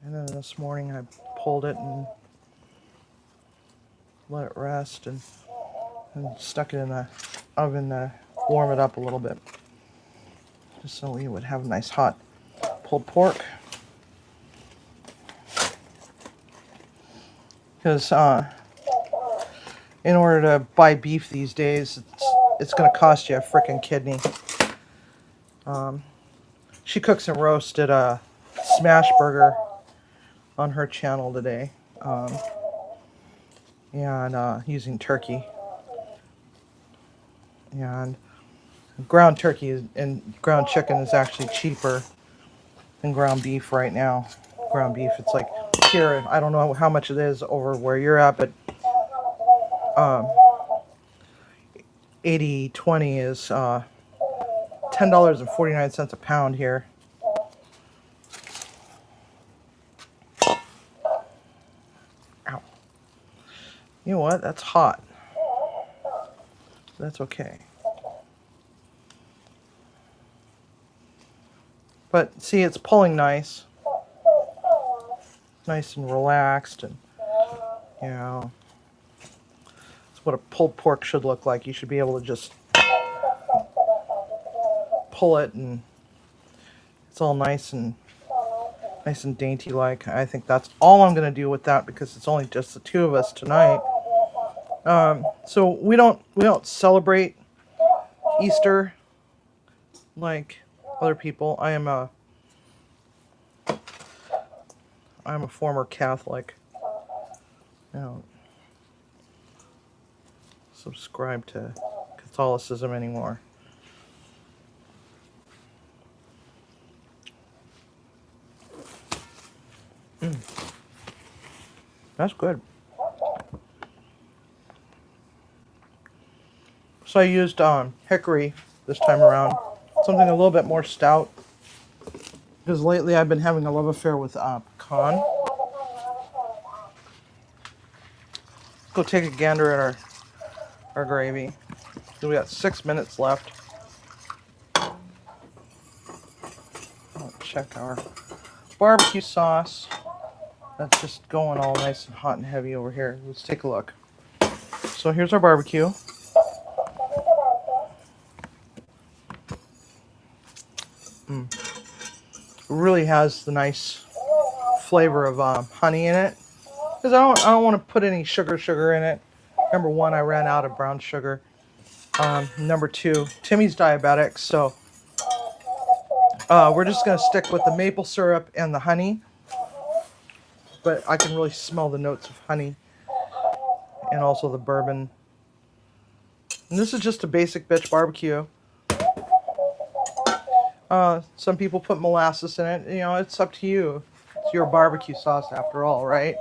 Speaker 1: And then this morning I pulled it and let it rest and stuck it in the oven to warm it up a little bit. Just so we would have a nice hot pulled pork. Because in order to buy beef these days, it's going to cost you a frickin' kidney. She cooks and roasted a smash burger on her channel today. And using turkey. And ground turkey and ground chicken is actually cheaper than ground beef right now. Ground beef, it's like here, I don't know how much it is over where you're at, but 80/20 is $10.49 a pound here. Ow. You know what? That's hot. That's okay. But see, it's pulling nice. Nice and relaxed, and you know, it's what a pulled pork should look like. You should be able to just pull it and it's all nice and dainty like. I think that's all I'm gonna do with that because it's only just the two of us tonight. So we don't celebrate Easter like other people. I'm a former Catholic. I don't subscribe to Catholicism anymore. That's good. So I used hickory this time around. Something a little bit more stout. Because lately I've been having a love affair with pecan. Go take a gander at our gravy. So we got 6 minutes left. I'll check our barbecue sauce. That's just going all nice and hot and heavy over here. Let's take a look. So here's our barbecue. It really has the nice flavor of honey in it. Because I don't want to put any sugar in it Number one, I ran out of brown sugar. Number two, Timmy's diabetic, so we're just going to stick with the maple syrup and the honey. But I can really smell the notes of honey and also the bourbon. And this is just a basic bitch barbecue. Some people put molasses in it. You know, it's up to you. It's your barbecue sauce after all, right?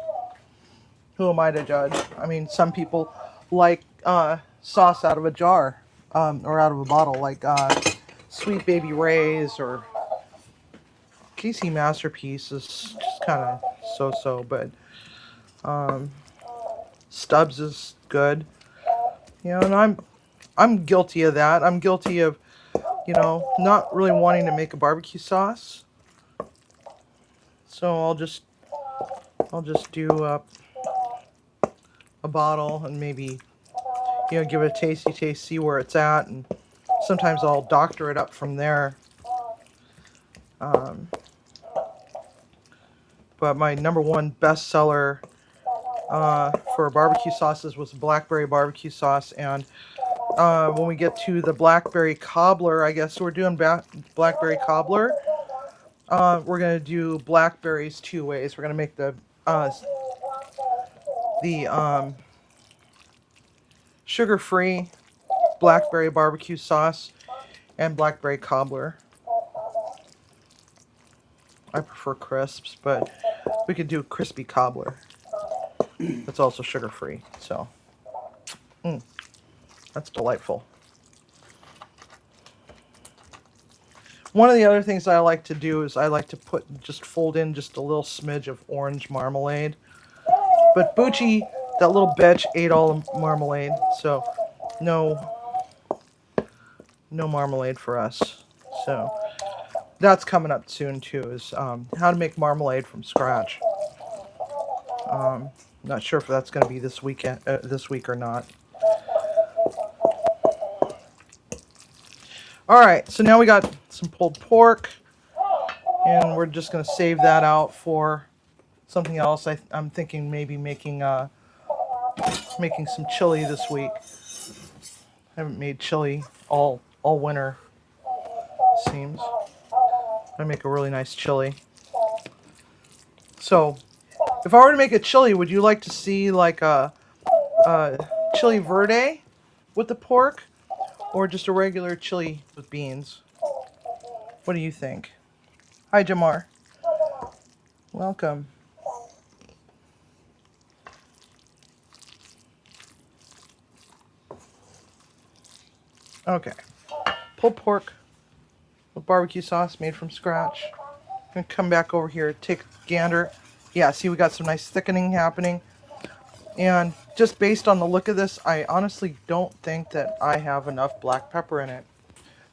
Speaker 1: Who am I to judge? I mean, some people like sauce out of a jar or out of a bottle, like Sweet Baby Ray's or Casey Masterpiece is just kind of so-so, but Stubbs is good. You know, and I'm guilty of that. I'm guilty of, you know, not really wanting to make a barbecue sauce. So I'll just do a bottle and maybe, you know, give it a tasty taste, see where it's at, and sometimes I'll doctor it up from there. But my number one bestseller for barbecue sauces was blackberry barbecue sauce, and when we get to the blackberry cobbler, I guess we're doing blackberry cobbler. We're gonna do blackberries two ways. We're gonna make the sugar-free blackberry barbecue sauce and blackberry cobbler. I prefer crisps, but we could do crispy cobbler. That's also sugar-free, so that's delightful. One of the other things I like to do is I like to fold in just a little smidge of orange marmalade. But Bucci, that little bitch, ate all the marmalade, so no marmalade for us. So that's coming up soon too, is how to make marmalade from scratch. Not sure if that's going to be this week or not. All right, so now we got some pulled pork, and we're just going to save that out for something else. I'm thinking maybe making some chili this week. I haven't made chili all winter, it seems. I make a really nice chili. So, if I were to make a chili, would you like to see like a chili verde with the pork, or just a regular chili with beans? What do you think? Hi, Jamar. Welcome. Okay. Pulled pork with barbecue sauce made from scratch. I'm going to come back over here, take a gander. Yeah, see, we got some nice thickening happening. And just based on the look of this, I honestly don't think that I have enough black pepper in it.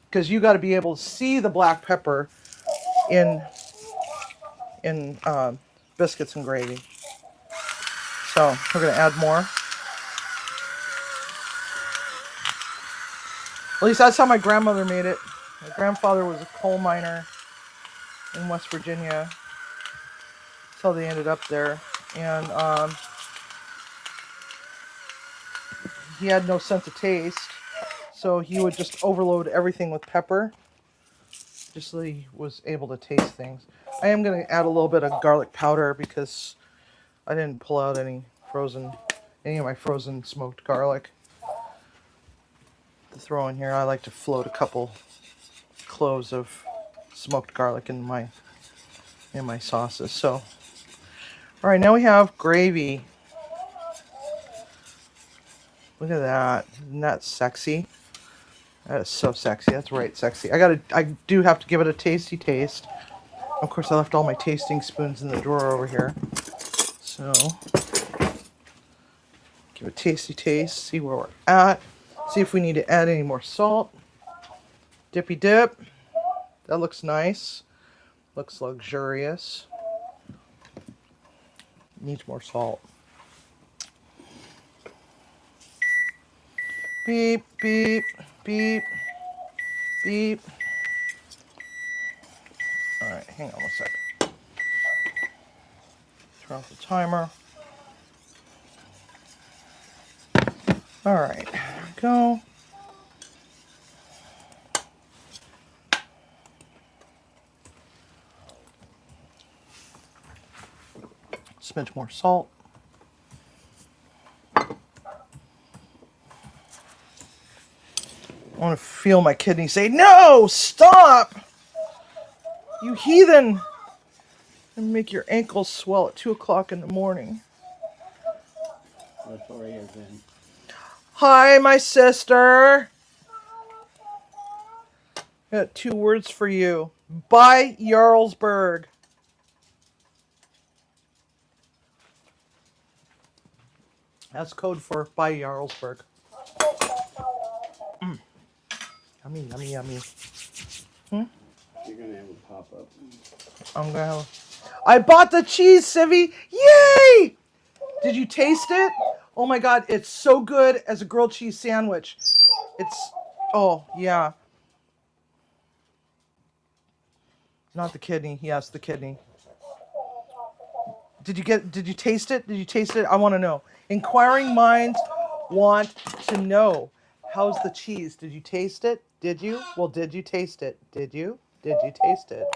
Speaker 1: Because you got to be able to see the black pepper in biscuits and gravy. So we're going to add more. At least that's how my grandmother made it. My grandfather was a coal miner in West Virginia. That's how they ended up there. And he had no sense of taste, so he would just overload everything with pepper, just so he was able to taste things. I am going to add a little bit of garlic powder because I didn't pull out any of my frozen smoked garlic to throw in here. I like to float a couple cloves of smoked garlic in my sauces. So, all right, now we have gravy. Look at that. Isn't that sexy? That is so sexy. That's right, sexy. I do have to give it a tasty taste. Of course, I left all my tasting spoons in the drawer over here. So, give a tasty taste, see where we're at. See if we need to add any more salt. Dippy dip. That looks nice. Looks luxurious. Needs more salt. Beep, beep, beep, beep. All right, hang on one sec. Turn off the timer. All right, there we go. Smidge more salt. I want to feel my kidney say, no, stop, you heathen. And make your ankles swell at 2 o'clock in the morning.
Speaker 3: That's where he is then.
Speaker 1: Hi, my sister. Got 2 words for you. By Jarlsberg. That's code for by Jarlsberg. Yummy, yummy, yummy.
Speaker 3: You're gonna have a pop up.
Speaker 1: I'm gonna have. I bought the cheese, Sivi. Yay! Did you taste it? Oh my god, it's so good as a grilled cheese sandwich. It's, oh yeah. Not the kidney. Yes, the kidney. Did you taste it? Did you taste it? I want to know. Inquiring minds want to know. How's the cheese? Did you taste it? Did you? Well, did you taste it? Did you? Did you taste it?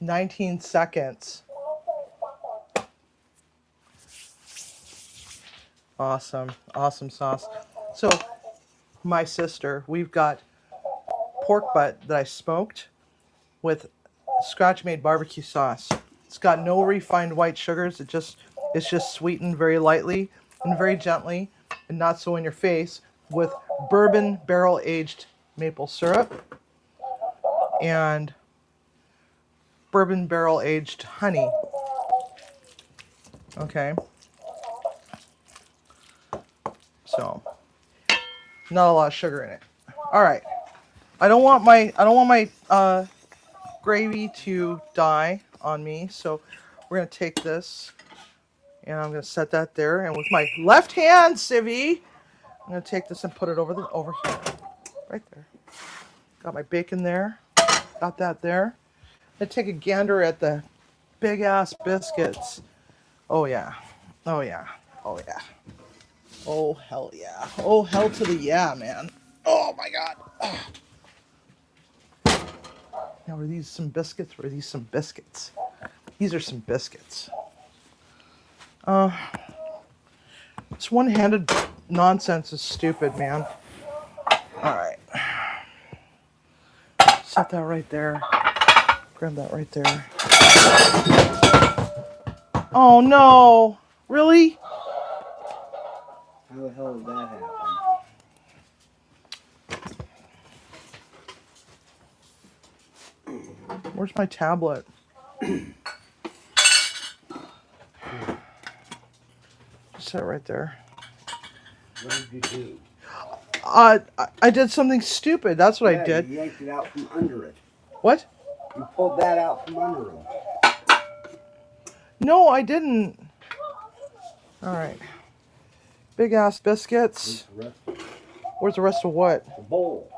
Speaker 1: 19 seconds. Awesome. Awesome sauce. So, my sister, we've got pork butt that I smoked with scratch-made barbecue sauce. It's got no refined white sugars. It's just sweetened very lightly and very gently and not so in your face with bourbon barrel-aged maple syrup and bourbon barrel-aged honey. Okay. So, not a lot of sugar in it. All right. I don't want my gravy to die on me, so we're gonna take this and I'm gonna set that there. And with my left hand, Sivi, I'm gonna take this and put it over here, right there. Got my bacon there. Got that there. I'm gonna take a gander at the big ass biscuits. Oh yeah. Oh yeah. Oh yeah. Oh hell yeah. Oh hell to the yeah, man. Oh my god. Now are these some biscuits or are these some biscuits? These are some biscuits. This one-handed nonsense is stupid, man. All right. Set that right there. Grab that right there. Oh no! Really?
Speaker 3: How the hell did that happen?
Speaker 1: Where's my tablet? Set it right there.
Speaker 3: What did you do?
Speaker 1: I did something stupid. That's what I did.
Speaker 3: You yanked it out from under it.
Speaker 1: What?
Speaker 3: You pulled that out from under him.
Speaker 1: No, I didn't. All right. Big ass biscuits. Where's the rest of what?
Speaker 3: The bowl.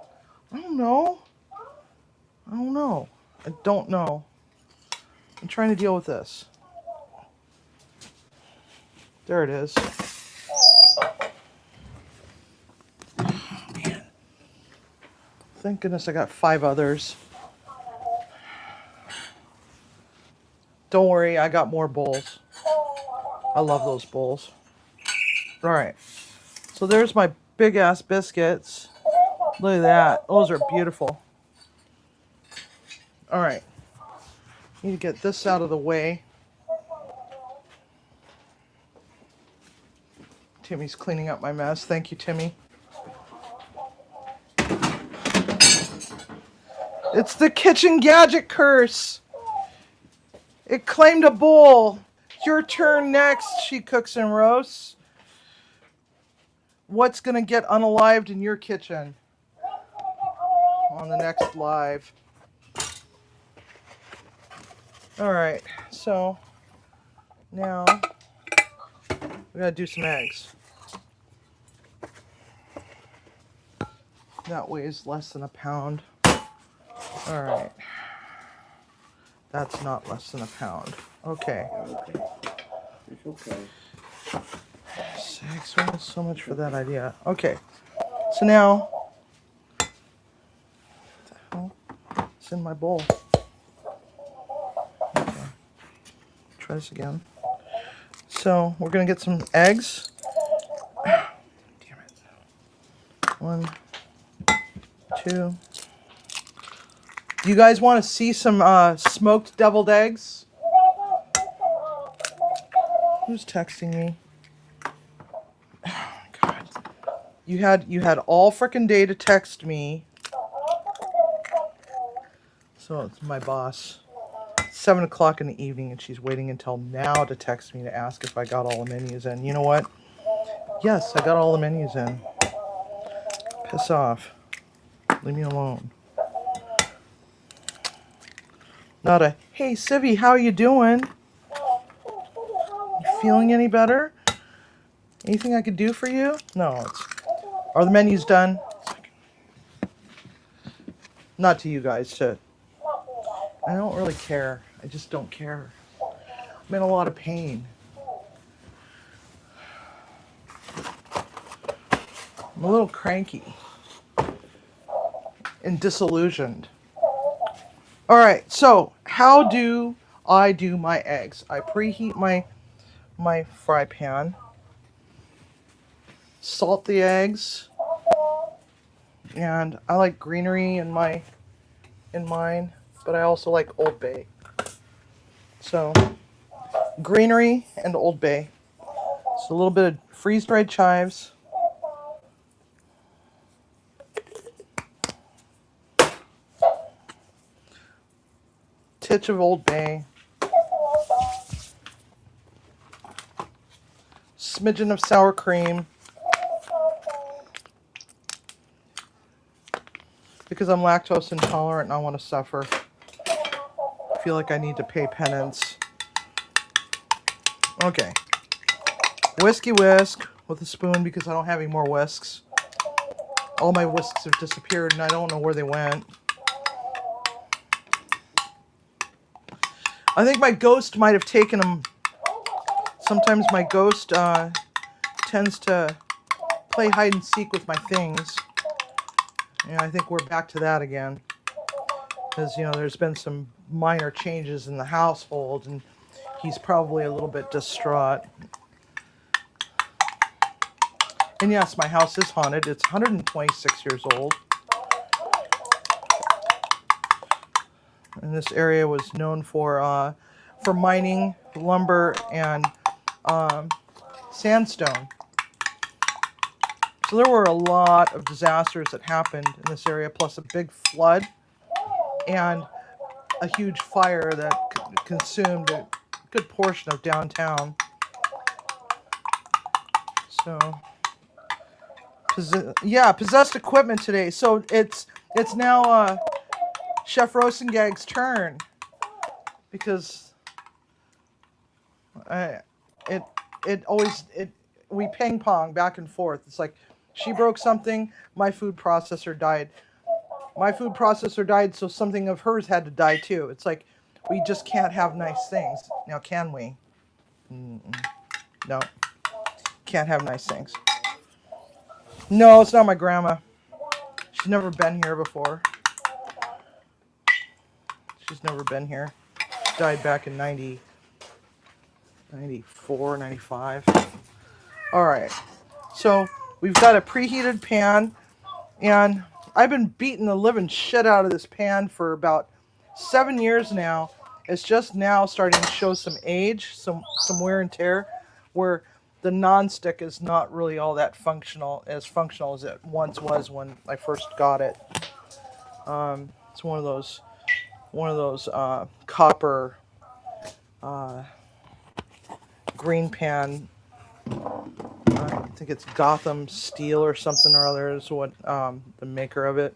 Speaker 1: I don't know. I don't know. I don't know. I'm trying to deal with this. There it is. Oh, man. Thank goodness I got 5 others. Don't worry, I got more bowls. I love those bowls. All right. So there's my big ass biscuits. Look at that. Those are beautiful. All right. Need to get this out of the way. Timmy's cleaning up my mess. Thank you, Timmy. It's the kitchen gadget curse. It claimed a bowl. Your turn next, she cooks and roasts. What's going to get unalived in your kitchen? On the next live. All right, so now we got to do some eggs. That weighs less than a pound. All right. That's not less than a pound. Okay.
Speaker 3: Okay. It's okay.
Speaker 1: 6. Well, so much for that idea. Okay. So now, oh, it's in my bowl. Okay. Try this again. So we're gonna get some eggs. Damn it. 1, 2. Do you guys want to see some smoked deviled eggs? Who's texting me? Oh my God. You had all frickin' day to text me. So it's my boss. It's 7 o'clock in the evening and she's waiting until now to text me to ask if I got all the menus in. You know what? Yes, I got all the menus in. Piss off. Leave me alone. Not a, hey Sivi, how you doing? You feeling any better? Anything I could do for you? No, it's, are the menus done? Not to you guys, I don't really care. I just don't care. I'm in a lot of pain. I'm a little cranky and disillusioned. All right, so how do I do my eggs? I preheat my fry pan, salt the eggs, and I like greenery in mine, but I also like Old Bay. So greenery and Old Bay. So a little bit of freeze-dried chives. Titch of Old Bay. Smidgen of sour cream. Because I'm lactose intolerant and I want to suffer. I feel like I need to pay penance. Okay. Whisk with a spoon because I don't have any more whisks. All my whisks have disappeared and I don't know where they went. I think my ghost might have taken them. Sometimes my ghost tends to play hide and seek with my things. And I think we're back to that again. Because, you know, there's been some minor changes in the household and he's probably a little bit distraught. And yes, my house is haunted. It's 126 years old. And this area was known for mining, lumber, and sandstone. So there were a lot of disasters that happened in this area, plus a big flood and a huge fire that consumed a good portion of downtown. So, possessed equipment today. So it's now Chef Rosengag's turn because we ping pong back and forth. It's like she broke something, my food processor died. My food processor died, so something of hers had to die too. It's like we just can't have nice things. Now, can we? No. Can't have nice things. No, it's not my grandma. She's never been here before. She's never been here. She died back in 94, 95. All right. So we've got a preheated pan, and I've been beating the living shit out of this pan for about 7 years now. It's just now starting to show some age, some wear and tear, where the nonstick is not really all that functional as it once was when I first got it. It's one of those copper green pan. I think it's Gotham Steel or something or other is what the maker of it.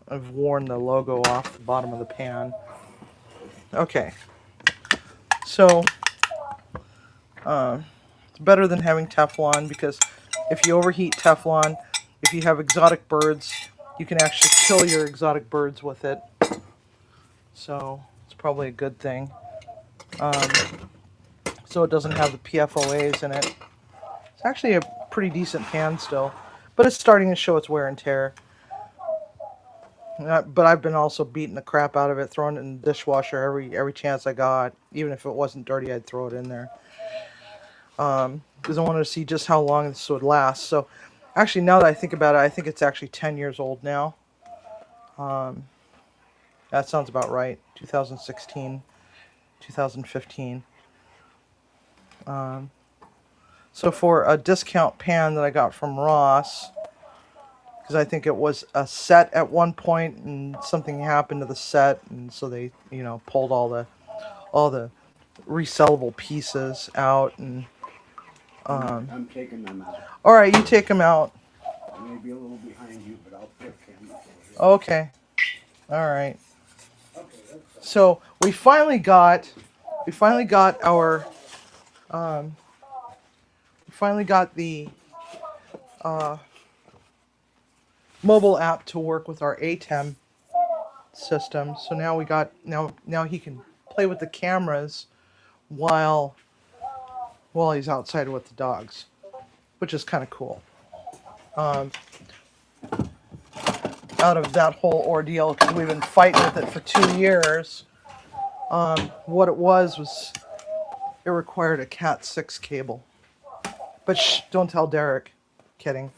Speaker 1: I've worn the logo off the bottom of the pan. Okay, so it's better than having Teflon because if you overheat Teflon, if you have exotic birds, you can actually kill your exotic birds with it. So it's probably a good thing. So it doesn't have the PFOAs in it. It's actually a pretty decent pan still, but it's starting to show its wear and tear. But I've been also beating the crap out of it, throwing it in the dishwasher every chance I got. Even if it wasn't dirty, I'd throw it in there. Because I wanted to see just how long this would last. So actually, now that I think about it, I think it's actually 10 years old now. That sounds about right. 2016, 2015. So for a discount pan that I got from Ross, because I think it was a set at one point and something happened to the set, and so they, pulled all the resellable pieces out. And
Speaker 3: I'm taking them out.
Speaker 1: all right, you take them out.
Speaker 3: I may be a little behind you, but I'll pick him.
Speaker 1: Okay. All right.
Speaker 3: Okay, that's
Speaker 1: So we finally got our the mobile app to work with our ATEM system. So now now he can play with the cameras while he's outside with the dogs, which is kind of cool. Out of that whole ordeal, because we've been fighting with it for 2 years. What it was it required a Cat 6 cable. But shh, don't tell Derek. Kidding.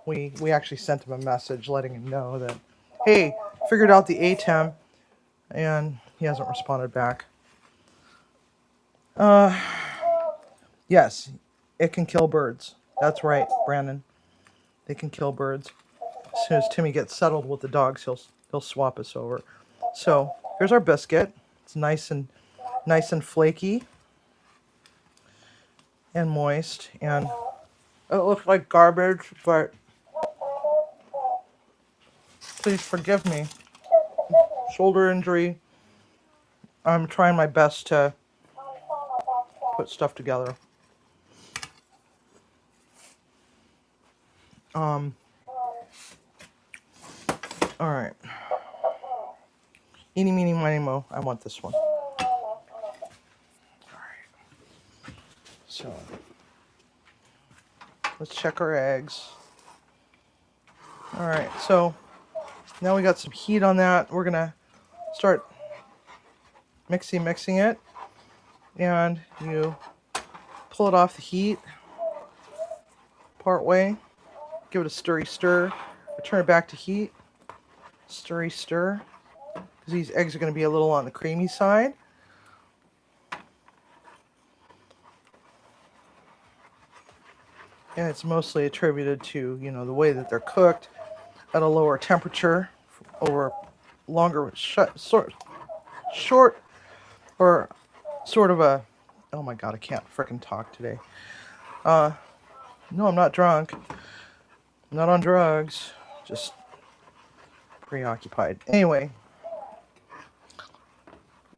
Speaker 1: We actually sent him a message letting him know that, hey, figured out the ATEM, and he hasn't responded back. Yes, it can kill birds. That's right, Brandon. They can kill birds. As soon as Timmy gets settled with the dogs, he'll swap us over. So here's our biscuit. It's nice and flaky and moist, and it looks like garbage, but please forgive me. Shoulder injury. I'm trying my best to put stuff together. All right. Eeny, meeny, miny, mo. I want this one. All right. So let's check our eggs. All right. So now we got some heat on that. We're gonna start mixing it, and you pull it off the heat part way. Give it a stir. Return it back to heat. Stir. Because these eggs are going to be a little on the creamy side. And it's mostly attributed to, the way that they're cooked at a lower temperature over longer, short, or sort of a, oh my God, I can't frickin' talk today. No, I'm not drunk. I'm not on drugs. Just preoccupied. Anyway.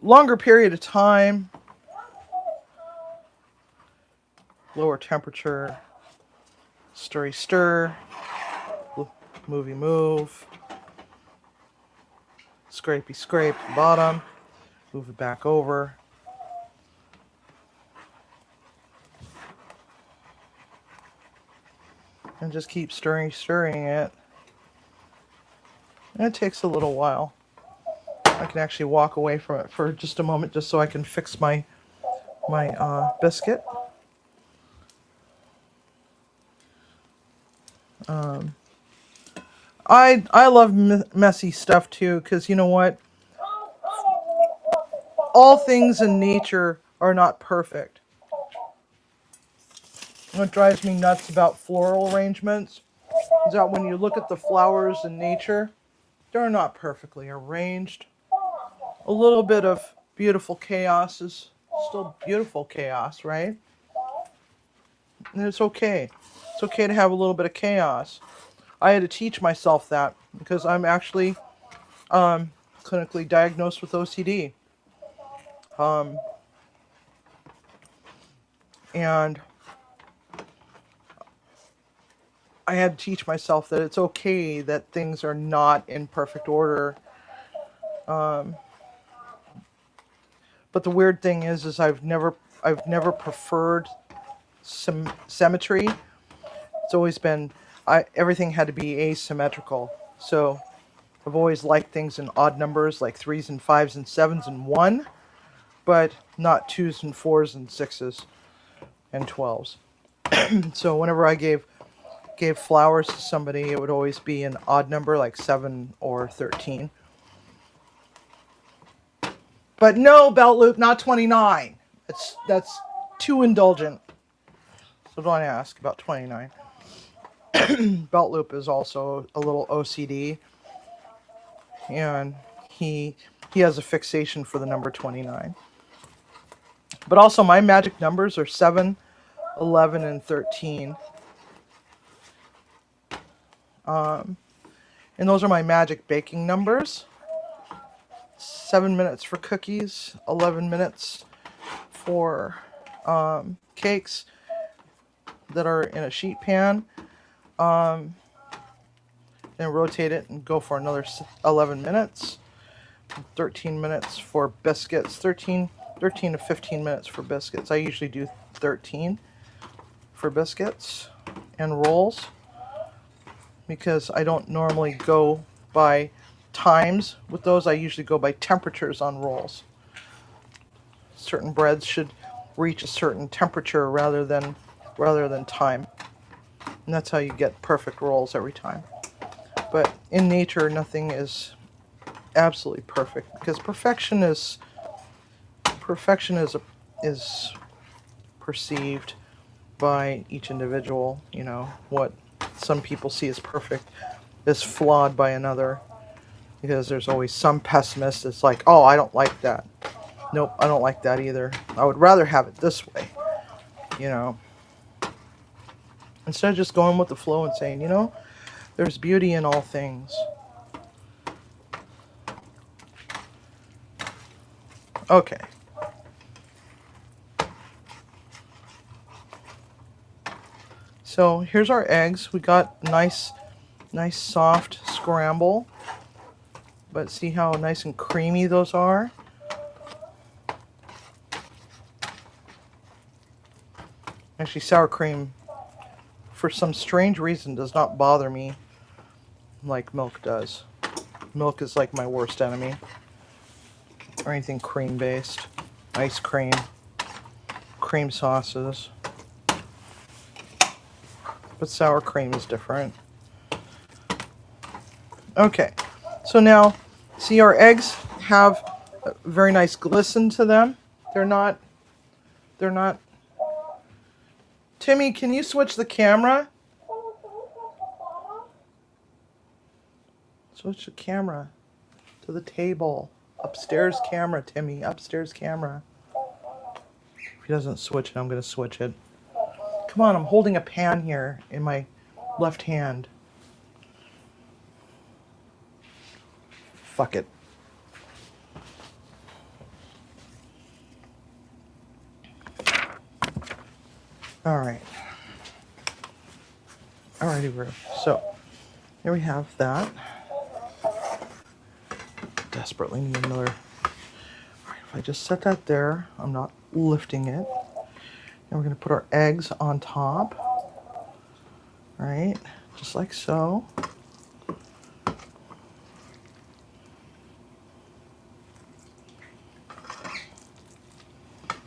Speaker 1: Longer period of time, lower temperature, stir, move, scrape the bottom, move it back over. And just keep stirring it. And it takes a little while. I can actually walk away from it for just a moment just so I can fix my biscuit. I love messy stuff too, because you know what? All things in nature are not perfect. What drives me nuts about floral arrangements is that when you look at the flowers in nature, they're not perfectly arranged. A little bit of beautiful chaos is still beautiful chaos, right? And it's okay. It's okay to have a little bit of chaos. I had to teach myself that because I'm actually clinically diagnosed with OCD. And I had to teach myself that it's okay that things are not in perfect order. But the weird thing is I've never preferred symmetry. It's always been everything had to be asymmetrical. So I've always liked things in odd numbers like 3s and 5s and 7s and 1, but not 2s and 4s and 6s and 12s. So whenever I gave flowers to somebody, it would always be an odd number like 7 or 13. But no, belt loop, not 29. That's too indulgent. So don't ask about 29. Belt loop is also a little OCD, and he has a fixation for the number 29. But also my magic numbers are 7, 11, and 13. And those are my magic baking numbers. 7 minutes for cookies, 11 minutes for cakes that are in a sheet pan. Then rotate it and go for another 11 minutes. 13 minutes for biscuits. 13 to 15 minutes for biscuits. I usually do 13 for biscuits and rolls because I don't normally go by times with those. I usually go by temperatures on rolls. Certain breads should reach a certain temperature rather than time. And that's how you get perfect rolls every time. But in nature, nothing is absolutely perfect because perfection is perceived by each individual. You know, what some people see as perfect is flawed by another, because there's always some pessimist that's like, oh, I don't like that. Nope, I don't like that either. I would rather have it this way, you know. Instead of just going with the flow and saying, you know, there's beauty in all things. Okay. So here's our eggs. We got nice soft scramble. But see how nice and creamy those are? Actually, sour cream, for some strange reason, does not bother me like milk does. Milk is like my worst enemy. Or anything cream based. Ice cream. Cream sauces. But sour cream is different. Okay. So now, see, our eggs have a very nice glisten to them. They're not... Timmy, can you switch the camera? Switch the camera to the table. Upstairs camera, Timmy. Upstairs camera. If he doesn't switch it, I'm going to switch it. Come on, I'm holding a pan here in my left hand. Fuck it. Alright. Alrighty, Roo. So, here we have that. Desperately need another. Alright, if I just set that there, I'm not lifting it. And we're going to put our eggs on top. Alright, just like so.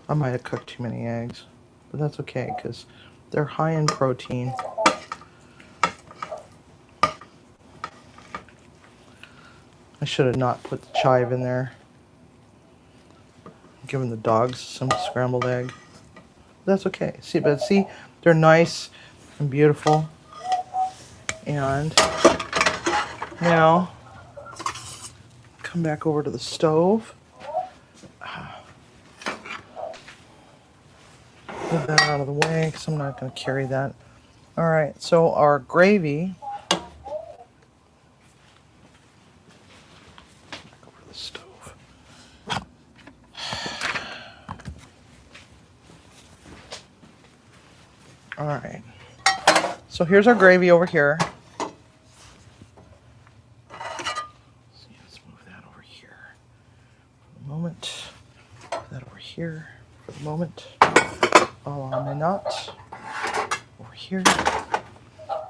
Speaker 1: I might have cooked too many eggs, but that's okay because they're high in protein. I should have not put the chive in there. Giving the dogs some scrambled egg. That's okay. See, they're nice and beautiful. And now, come back over to the stove. Move that out of the way because I'm not going to carry that. All right, so our gravy. Back over to the stove. All right. So here's our gravy over here. Let's move that over here for the moment. Put that over here for the moment. Oh, I may not. Over here.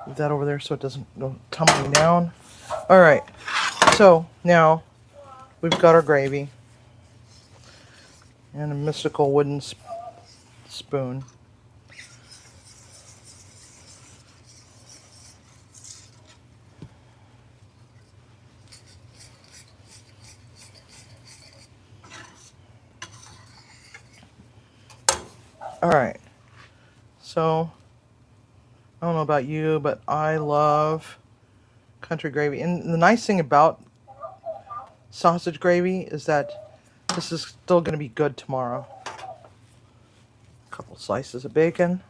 Speaker 1: Move that over there so it doesn't go tumbling down. All right. So now we've got our gravy and a mystical wooden spoon. All right. So I don't know about you, but I love country gravy. And the nice thing about sausage gravy is that this is still going to be good tomorrow. A couple slices of bacon.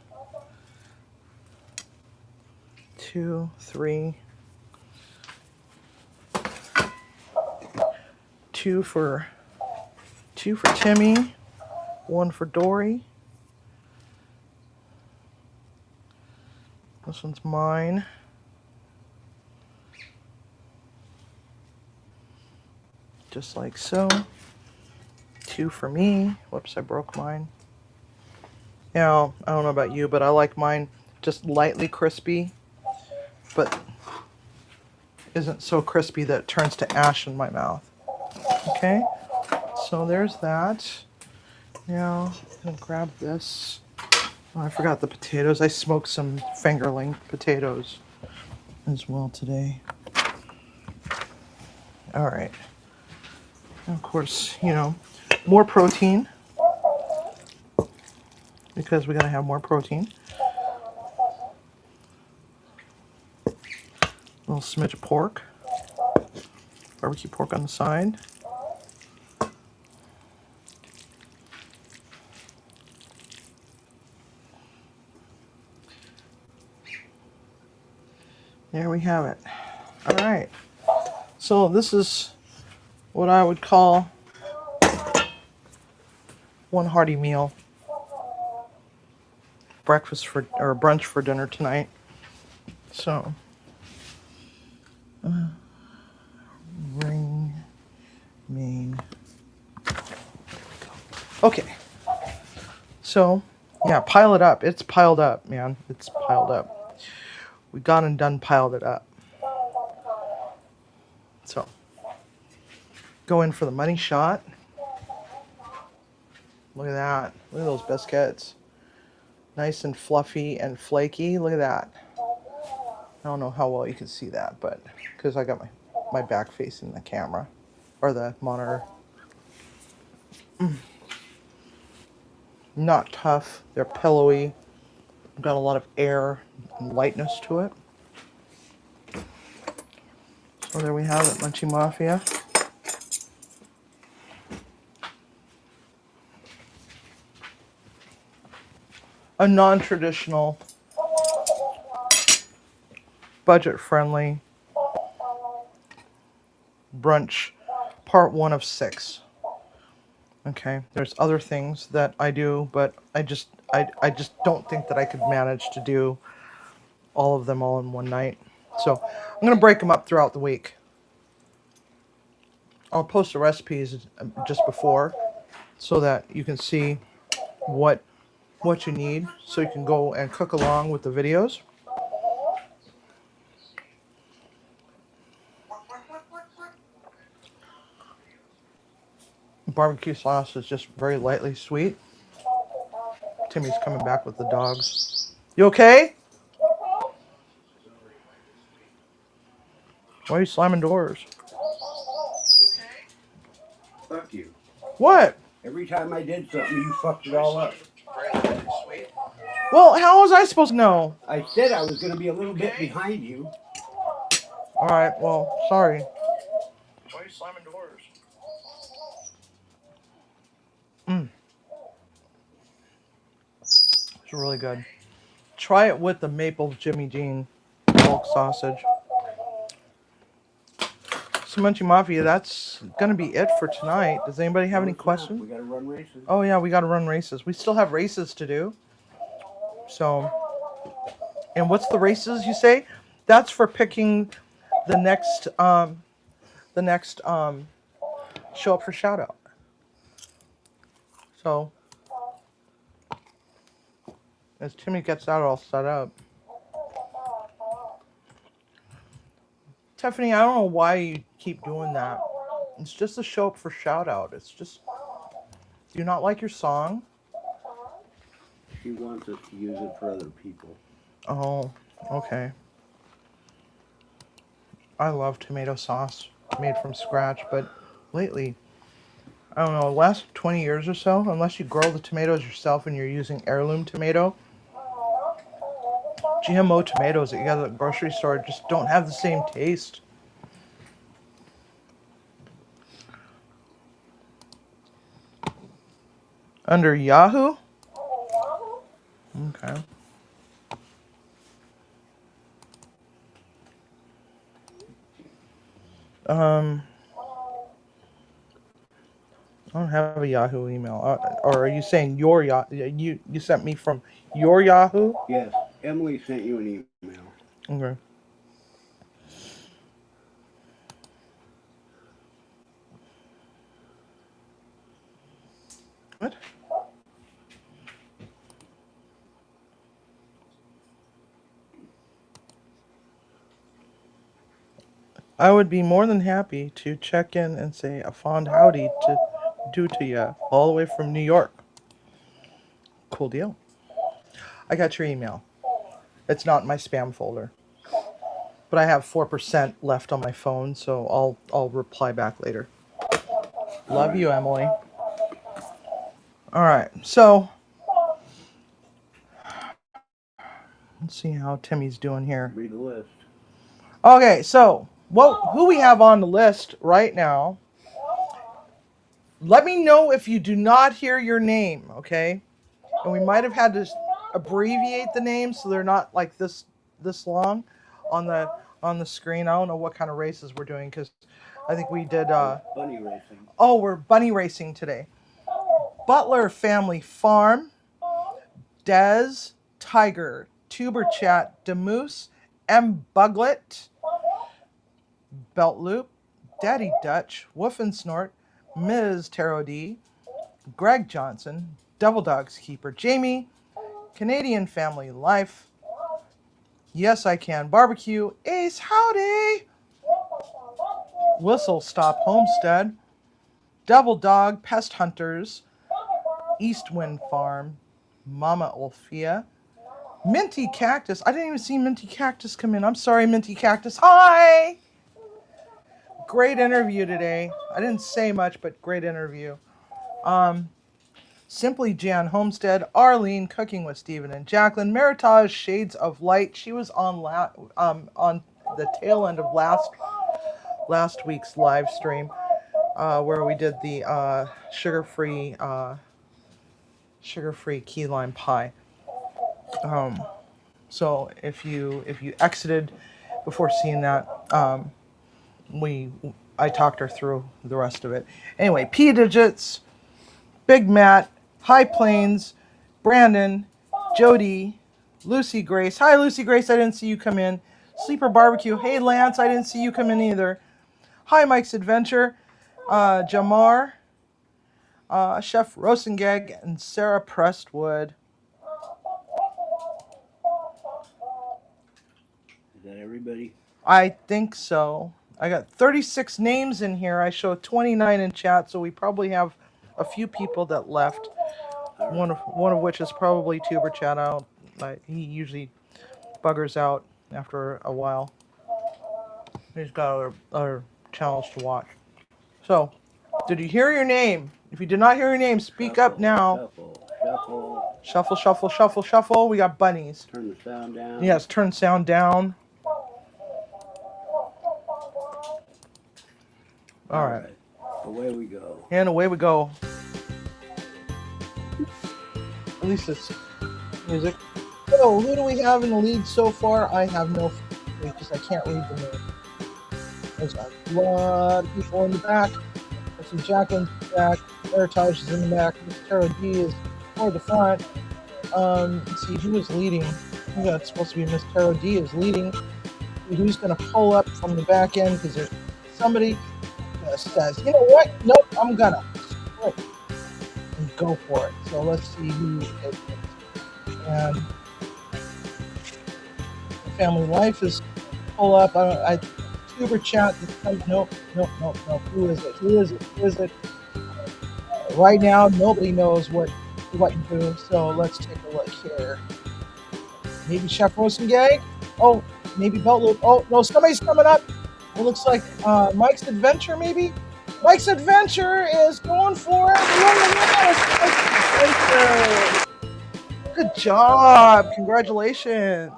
Speaker 1: 2, 3. 2 for Timmy. 1 for Dory. This one's mine. Just like so. 2 for me. Whoops, I broke mine. Now, I don't know about you, but I like mine just lightly crispy, but isn't so crispy that it turns to ash in my mouth. Okay, so there's that. Now, I'm gonna grab this. Oh, I forgot the potatoes. I smoked some fingerling potatoes as well today. All right. And of course, you know, more protein because we gotta have more protein. A little smidge of pork, barbecue pork on the side. There we have it. All right. So this is what I would call one hearty meal. Breakfast for or brunch for dinner tonight. So ring main. Okay. So yeah, pile it up. It's piled up, man. It's piled up. We gone and done piled it up. So go in for the money shot. Look at that. Look at those biscuits. Nice and fluffy and flaky. Look at that. I don't know how well you can see that, but because I got my back facing the camera or the monitor. Not tough. They're pillowy. Got a lot of air and lightness to it. So there we have it, Munchy Mafia. A non-traditional, budget-friendly brunch, part 1 of 6. Okay, there's other things that I do, but I just don't think that I could manage to do all of them all in one night. So I'm gonna break them up throughout the week. I'll post the recipes just before so that you can see what you need, so you can go and cook along with the videos. Barbecue sauce is just very lightly sweet. Timmy's coming back with the dogs. You okay? Why are you slamming doors?
Speaker 3: Fuck you.
Speaker 1: What?
Speaker 3: Every time I did something, you fucked it all up.
Speaker 1: Well, how was I supposed to know?
Speaker 3: I said I was going to be a little bit behind you.
Speaker 1: All right, well, sorry. Why are you slamming doors? It's really good. Try it with the maple Jimmy Dean bulk sausage. So Munchy Mafia, that's going to be it for tonight. Does anybody have any questions?
Speaker 3: We got to run races.
Speaker 1: Oh, yeah, we got to run races. We still have races to do. So And what's the races you say? That's for picking the next show up for shout out. So as Timmy gets that all set up. Tiffany, I don't know why you keep doing that. It's just a show up for shout out. It's just, do you not like your song?
Speaker 3: She wants us to use it for other people.
Speaker 1: Oh, okay. I love tomato sauce made from scratch, but lately, I don't know, the last 20 years or so, unless you grow the tomatoes yourself and you're using heirloom tomato, GMO tomatoes that you get at the grocery store just don't have the same taste. Under Yahoo? Okay. I don't have a Yahoo email. Or are you saying your Yahoo? You sent me from your Yahoo?
Speaker 3: Yes, Emily sent you an email.
Speaker 1: Okay. What? I would be more than happy to check in and say a fond howdy to you all the way from New York. Cool deal. I got your email. It's not in my spam folder. But I have 4% left on my phone, so I'll reply back later. Love you, Emily. All right, so let's see how Timmy's doing here.
Speaker 3: Read the list.
Speaker 1: Okay, so who we have on the list right now. Let me know if you do not hear your name, okay? And we might have had to abbreviate the names so they're not like this long on the screen. I don't know what kind of races we're doing because I think we did
Speaker 3: bunny racing.
Speaker 1: Oh, we're bunny racing today. Butler Family Farm, Dez, Tiger, Tuber Chat, Demoose, M. Buglet, Belt Loop, Daddy Dutch, Woof and Snort, Ms. Tarot D, Greg Johnson, Devil Dogs Keeper, Jamie, Canadian Family Life, Yes I Can Barbecue, Ace Howdy, Whistle Stop Homestead, Devil Dog Pest Hunters, Eastwind Farm, Mama Olfia, Minty Cactus. I didn't even see Minty Cactus come in. I'm sorry, Minty Cactus. Hi! Great interview today. I didn't say much, but great interview. Simply Jan Homestead, Arlene Cooking with Stephen and Jacqueline, Meritage Shades of Light. She was on the tail end of last week's live stream where we did the sugar-free key lime pie. So if you exited before seeing that, I talked her through the rest of it. Anyway, P Digits, Big Matt, High Plains, Brandon, Jody, Lucy Grace. Hi, Lucy Grace. I didn't see you come in. Sleeper Barbecue. Hey, Lance. I didn't see you come in either. Hi, Mike's Adventure. Jamar, Chef Rosengag, and Sarah Prestwood.
Speaker 3: Is that everybody?
Speaker 1: I think so. I got 36 names in here. I show 29 in chat, so we probably have a few people that left. One of which is probably Tuber Chat out. He usually buggers out after a while. He's got other channels to watch. So, did you hear your name? If you did not hear your name, speak up now.
Speaker 3: Shuffle.
Speaker 1: Shuffle, shuffle, shuffle. We got bunnies.
Speaker 3: Turn the sound down.
Speaker 1: Yes, turn sound down. All right.
Speaker 3: Away we go.
Speaker 1: And away we go. At least it's music. So, who do we have in the lead so far? I have no because I can't read the name. There's a lot of people in the back. There's some Jacqueline's in the back. Heritage is in the back. Miss Tara D is toward the front. Let's see who was leading. think that's supposed to be Miss Taro D is leading. Who's going to pull up from the back end because there's somebody that says, you know what? Nope, I'm going to split and go for it. So let's see who it is. And the family life is pull up. I Uber chat. Nope. Who is it? Who is it? Right now, nobody knows what to do. So let's take a look here. Maybe Chef Rosengay. Oh, maybe Belt Loop. Oh no, somebody's coming up. It looks like Mike's Adventure, maybe. Mike's Adventure is going for it. Good job. Congratulations.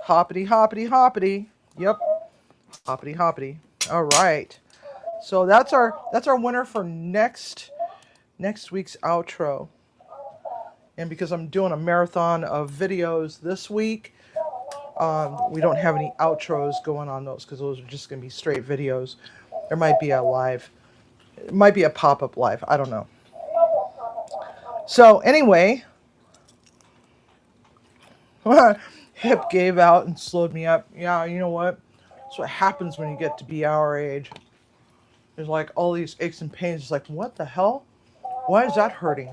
Speaker 1: Hoppity, hoppity, hoppity. Yep. Hoppity, hoppity. All right. So that's our winner for next week's outro. And because I'm doing a marathon of videos this week, we don't have any outros going on those because those are just going to be straight videos. There might be a live. It might be a pop-up live. I don't know. So anyway, Hip gave out and slowed me up. Yeah, you know what? That's what happens when you get to be our age. There's like all these aches and pains. It's like, what the hell? Why is that hurting?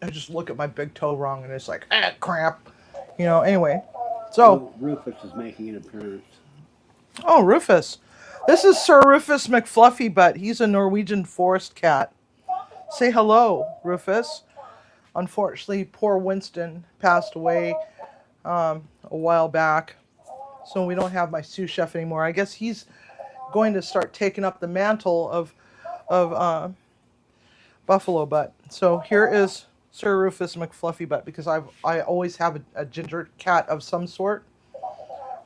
Speaker 1: I just look at my big toe wrong and it's like, cramp. You know, anyway. So
Speaker 3: Rufus is making an appearance.
Speaker 1: Oh, Rufus. This is Sir Rufus McFluffybutt. He's a Norwegian forest cat. Say hello, Rufus. Unfortunately, poor Winston passed away a while back. So we don't have my sous chef anymore. I guess he's going to start taking up the mantle of Buffalo Butt. So here is Sir Rufus McFluffybutt because I always have a ginger cat of some sort.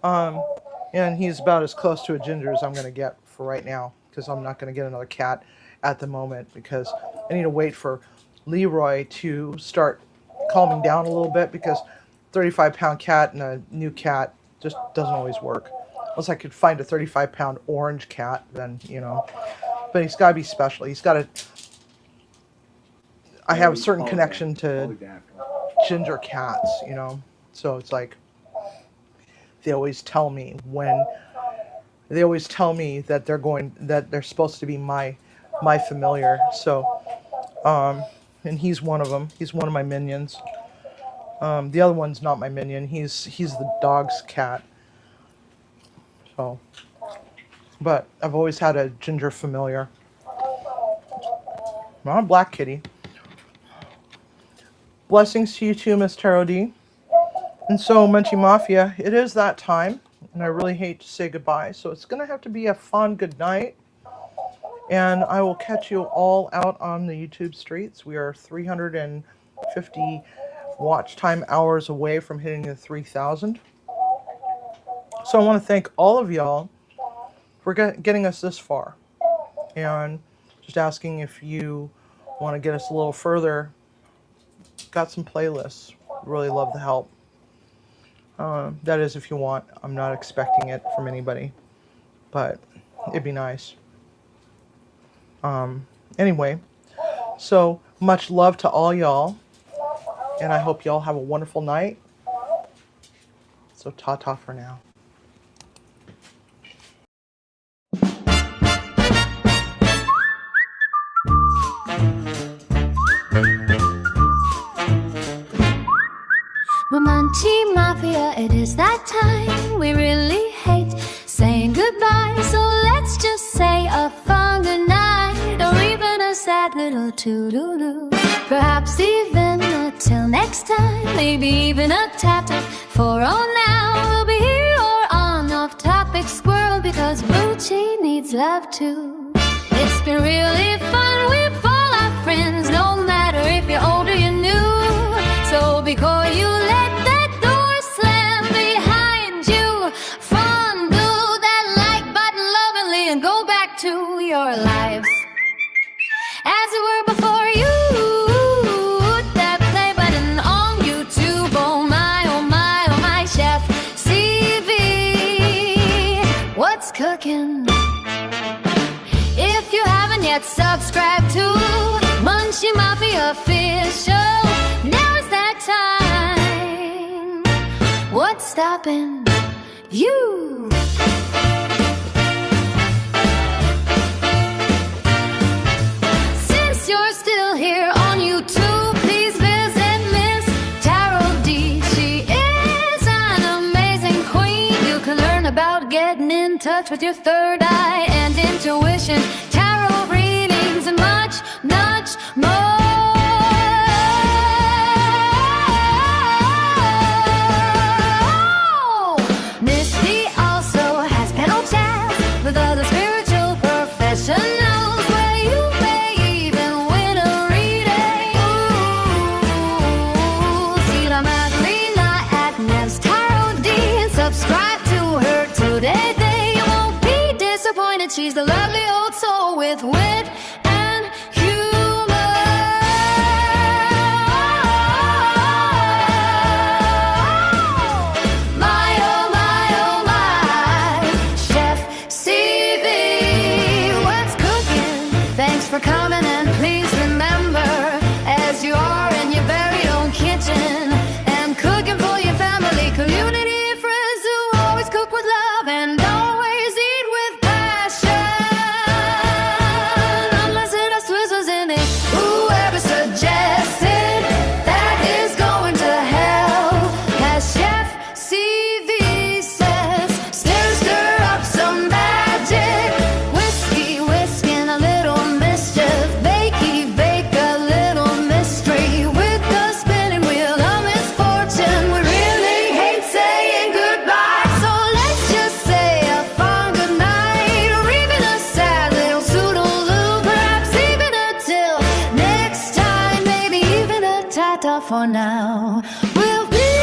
Speaker 1: And he's about as close to a ginger as I'm going to get for right now because I'm not going to get another cat at the moment because I need to wait for Leroy to start calming down a little bit because 35-pound cat and a new cat just doesn't always work. Unless I could find a 35-pound orange cat, then, you know. But he's got to be special. He's got to... I have a certain connection to ginger cats, you know. So it's like... They always tell me that they're supposed to be my familiar. So, and he's one of them. He's one of my minions. The other one's not my minion. He's the dog's cat. So, but I've always had a ginger familiar. Not a black kitty. Blessings to you too, Miss Taro D. And so, Munchie Mafia, it is that time, and I really hate to say goodbye, so it's going to have to be a fun good night, and I will catch you all out on the YouTube streets. We are 350 watch time hours away from hitting the 3,000. So I want to thank all of y'all for getting us this far, and just asking if you want to get us a little further. Got some playlists. Really love the help. That is if you want. I'm not expecting it from anybody, but it'd be nice. Anyway, so much love to all y'all, and I hope y'all have a wonderful night. So ta-ta for now.
Speaker 4: Munchie Mafia, it is that time. We really hate saying goodbye, so let's just say a fun good night, or even a sad little toodaloo. Perhaps even a till next time, maybe even a tap-tap. For all now, we'll be here or on off-topic squirrel, because Boochie needs love too. It's been really fun with all our friends, no matter if you're old or you're new. So before you let that door slam behind you, fondle that like button lovingly and go back to your lives as it were before you. That play button on YouTube. Oh my, Chef Sivi, what's cooking? If you haven't yet subscribed to Munchie Mafia Official, now is that time. stopping you. Since you're still here on YouTube, please visit Miss Tarot D. She is an amazing queen. You can learn about getting in touch with your third eye and intuition, tarot readings, and much, much more. Misty also has panel chats with other spiritual professionals, where you may even win a reading. Ooh, see the Madalena at Nev's Tarot D and subscribe to her today. You won't be disappointed. She's the lovely old soul with wit and humor. My oh my, Chef Sivi, what's cooking? Thanks for coming, and please remember, as you are in your very own kitchen and cooking for your family, community, friends who always cook with love and always eat with passion. Unless Swizzles in it, whoever suggested that is going to hell. As Chef CV says, stir up some magic. Whiskey, whisking a little mischief. Bake a little mystery with the spinning wheel of misfortune. We really hate saying goodbye, so let's just say a fond good night, or even a sad little toodaloo. Perhaps even until next time, maybe even a ta-ta for now. We'll be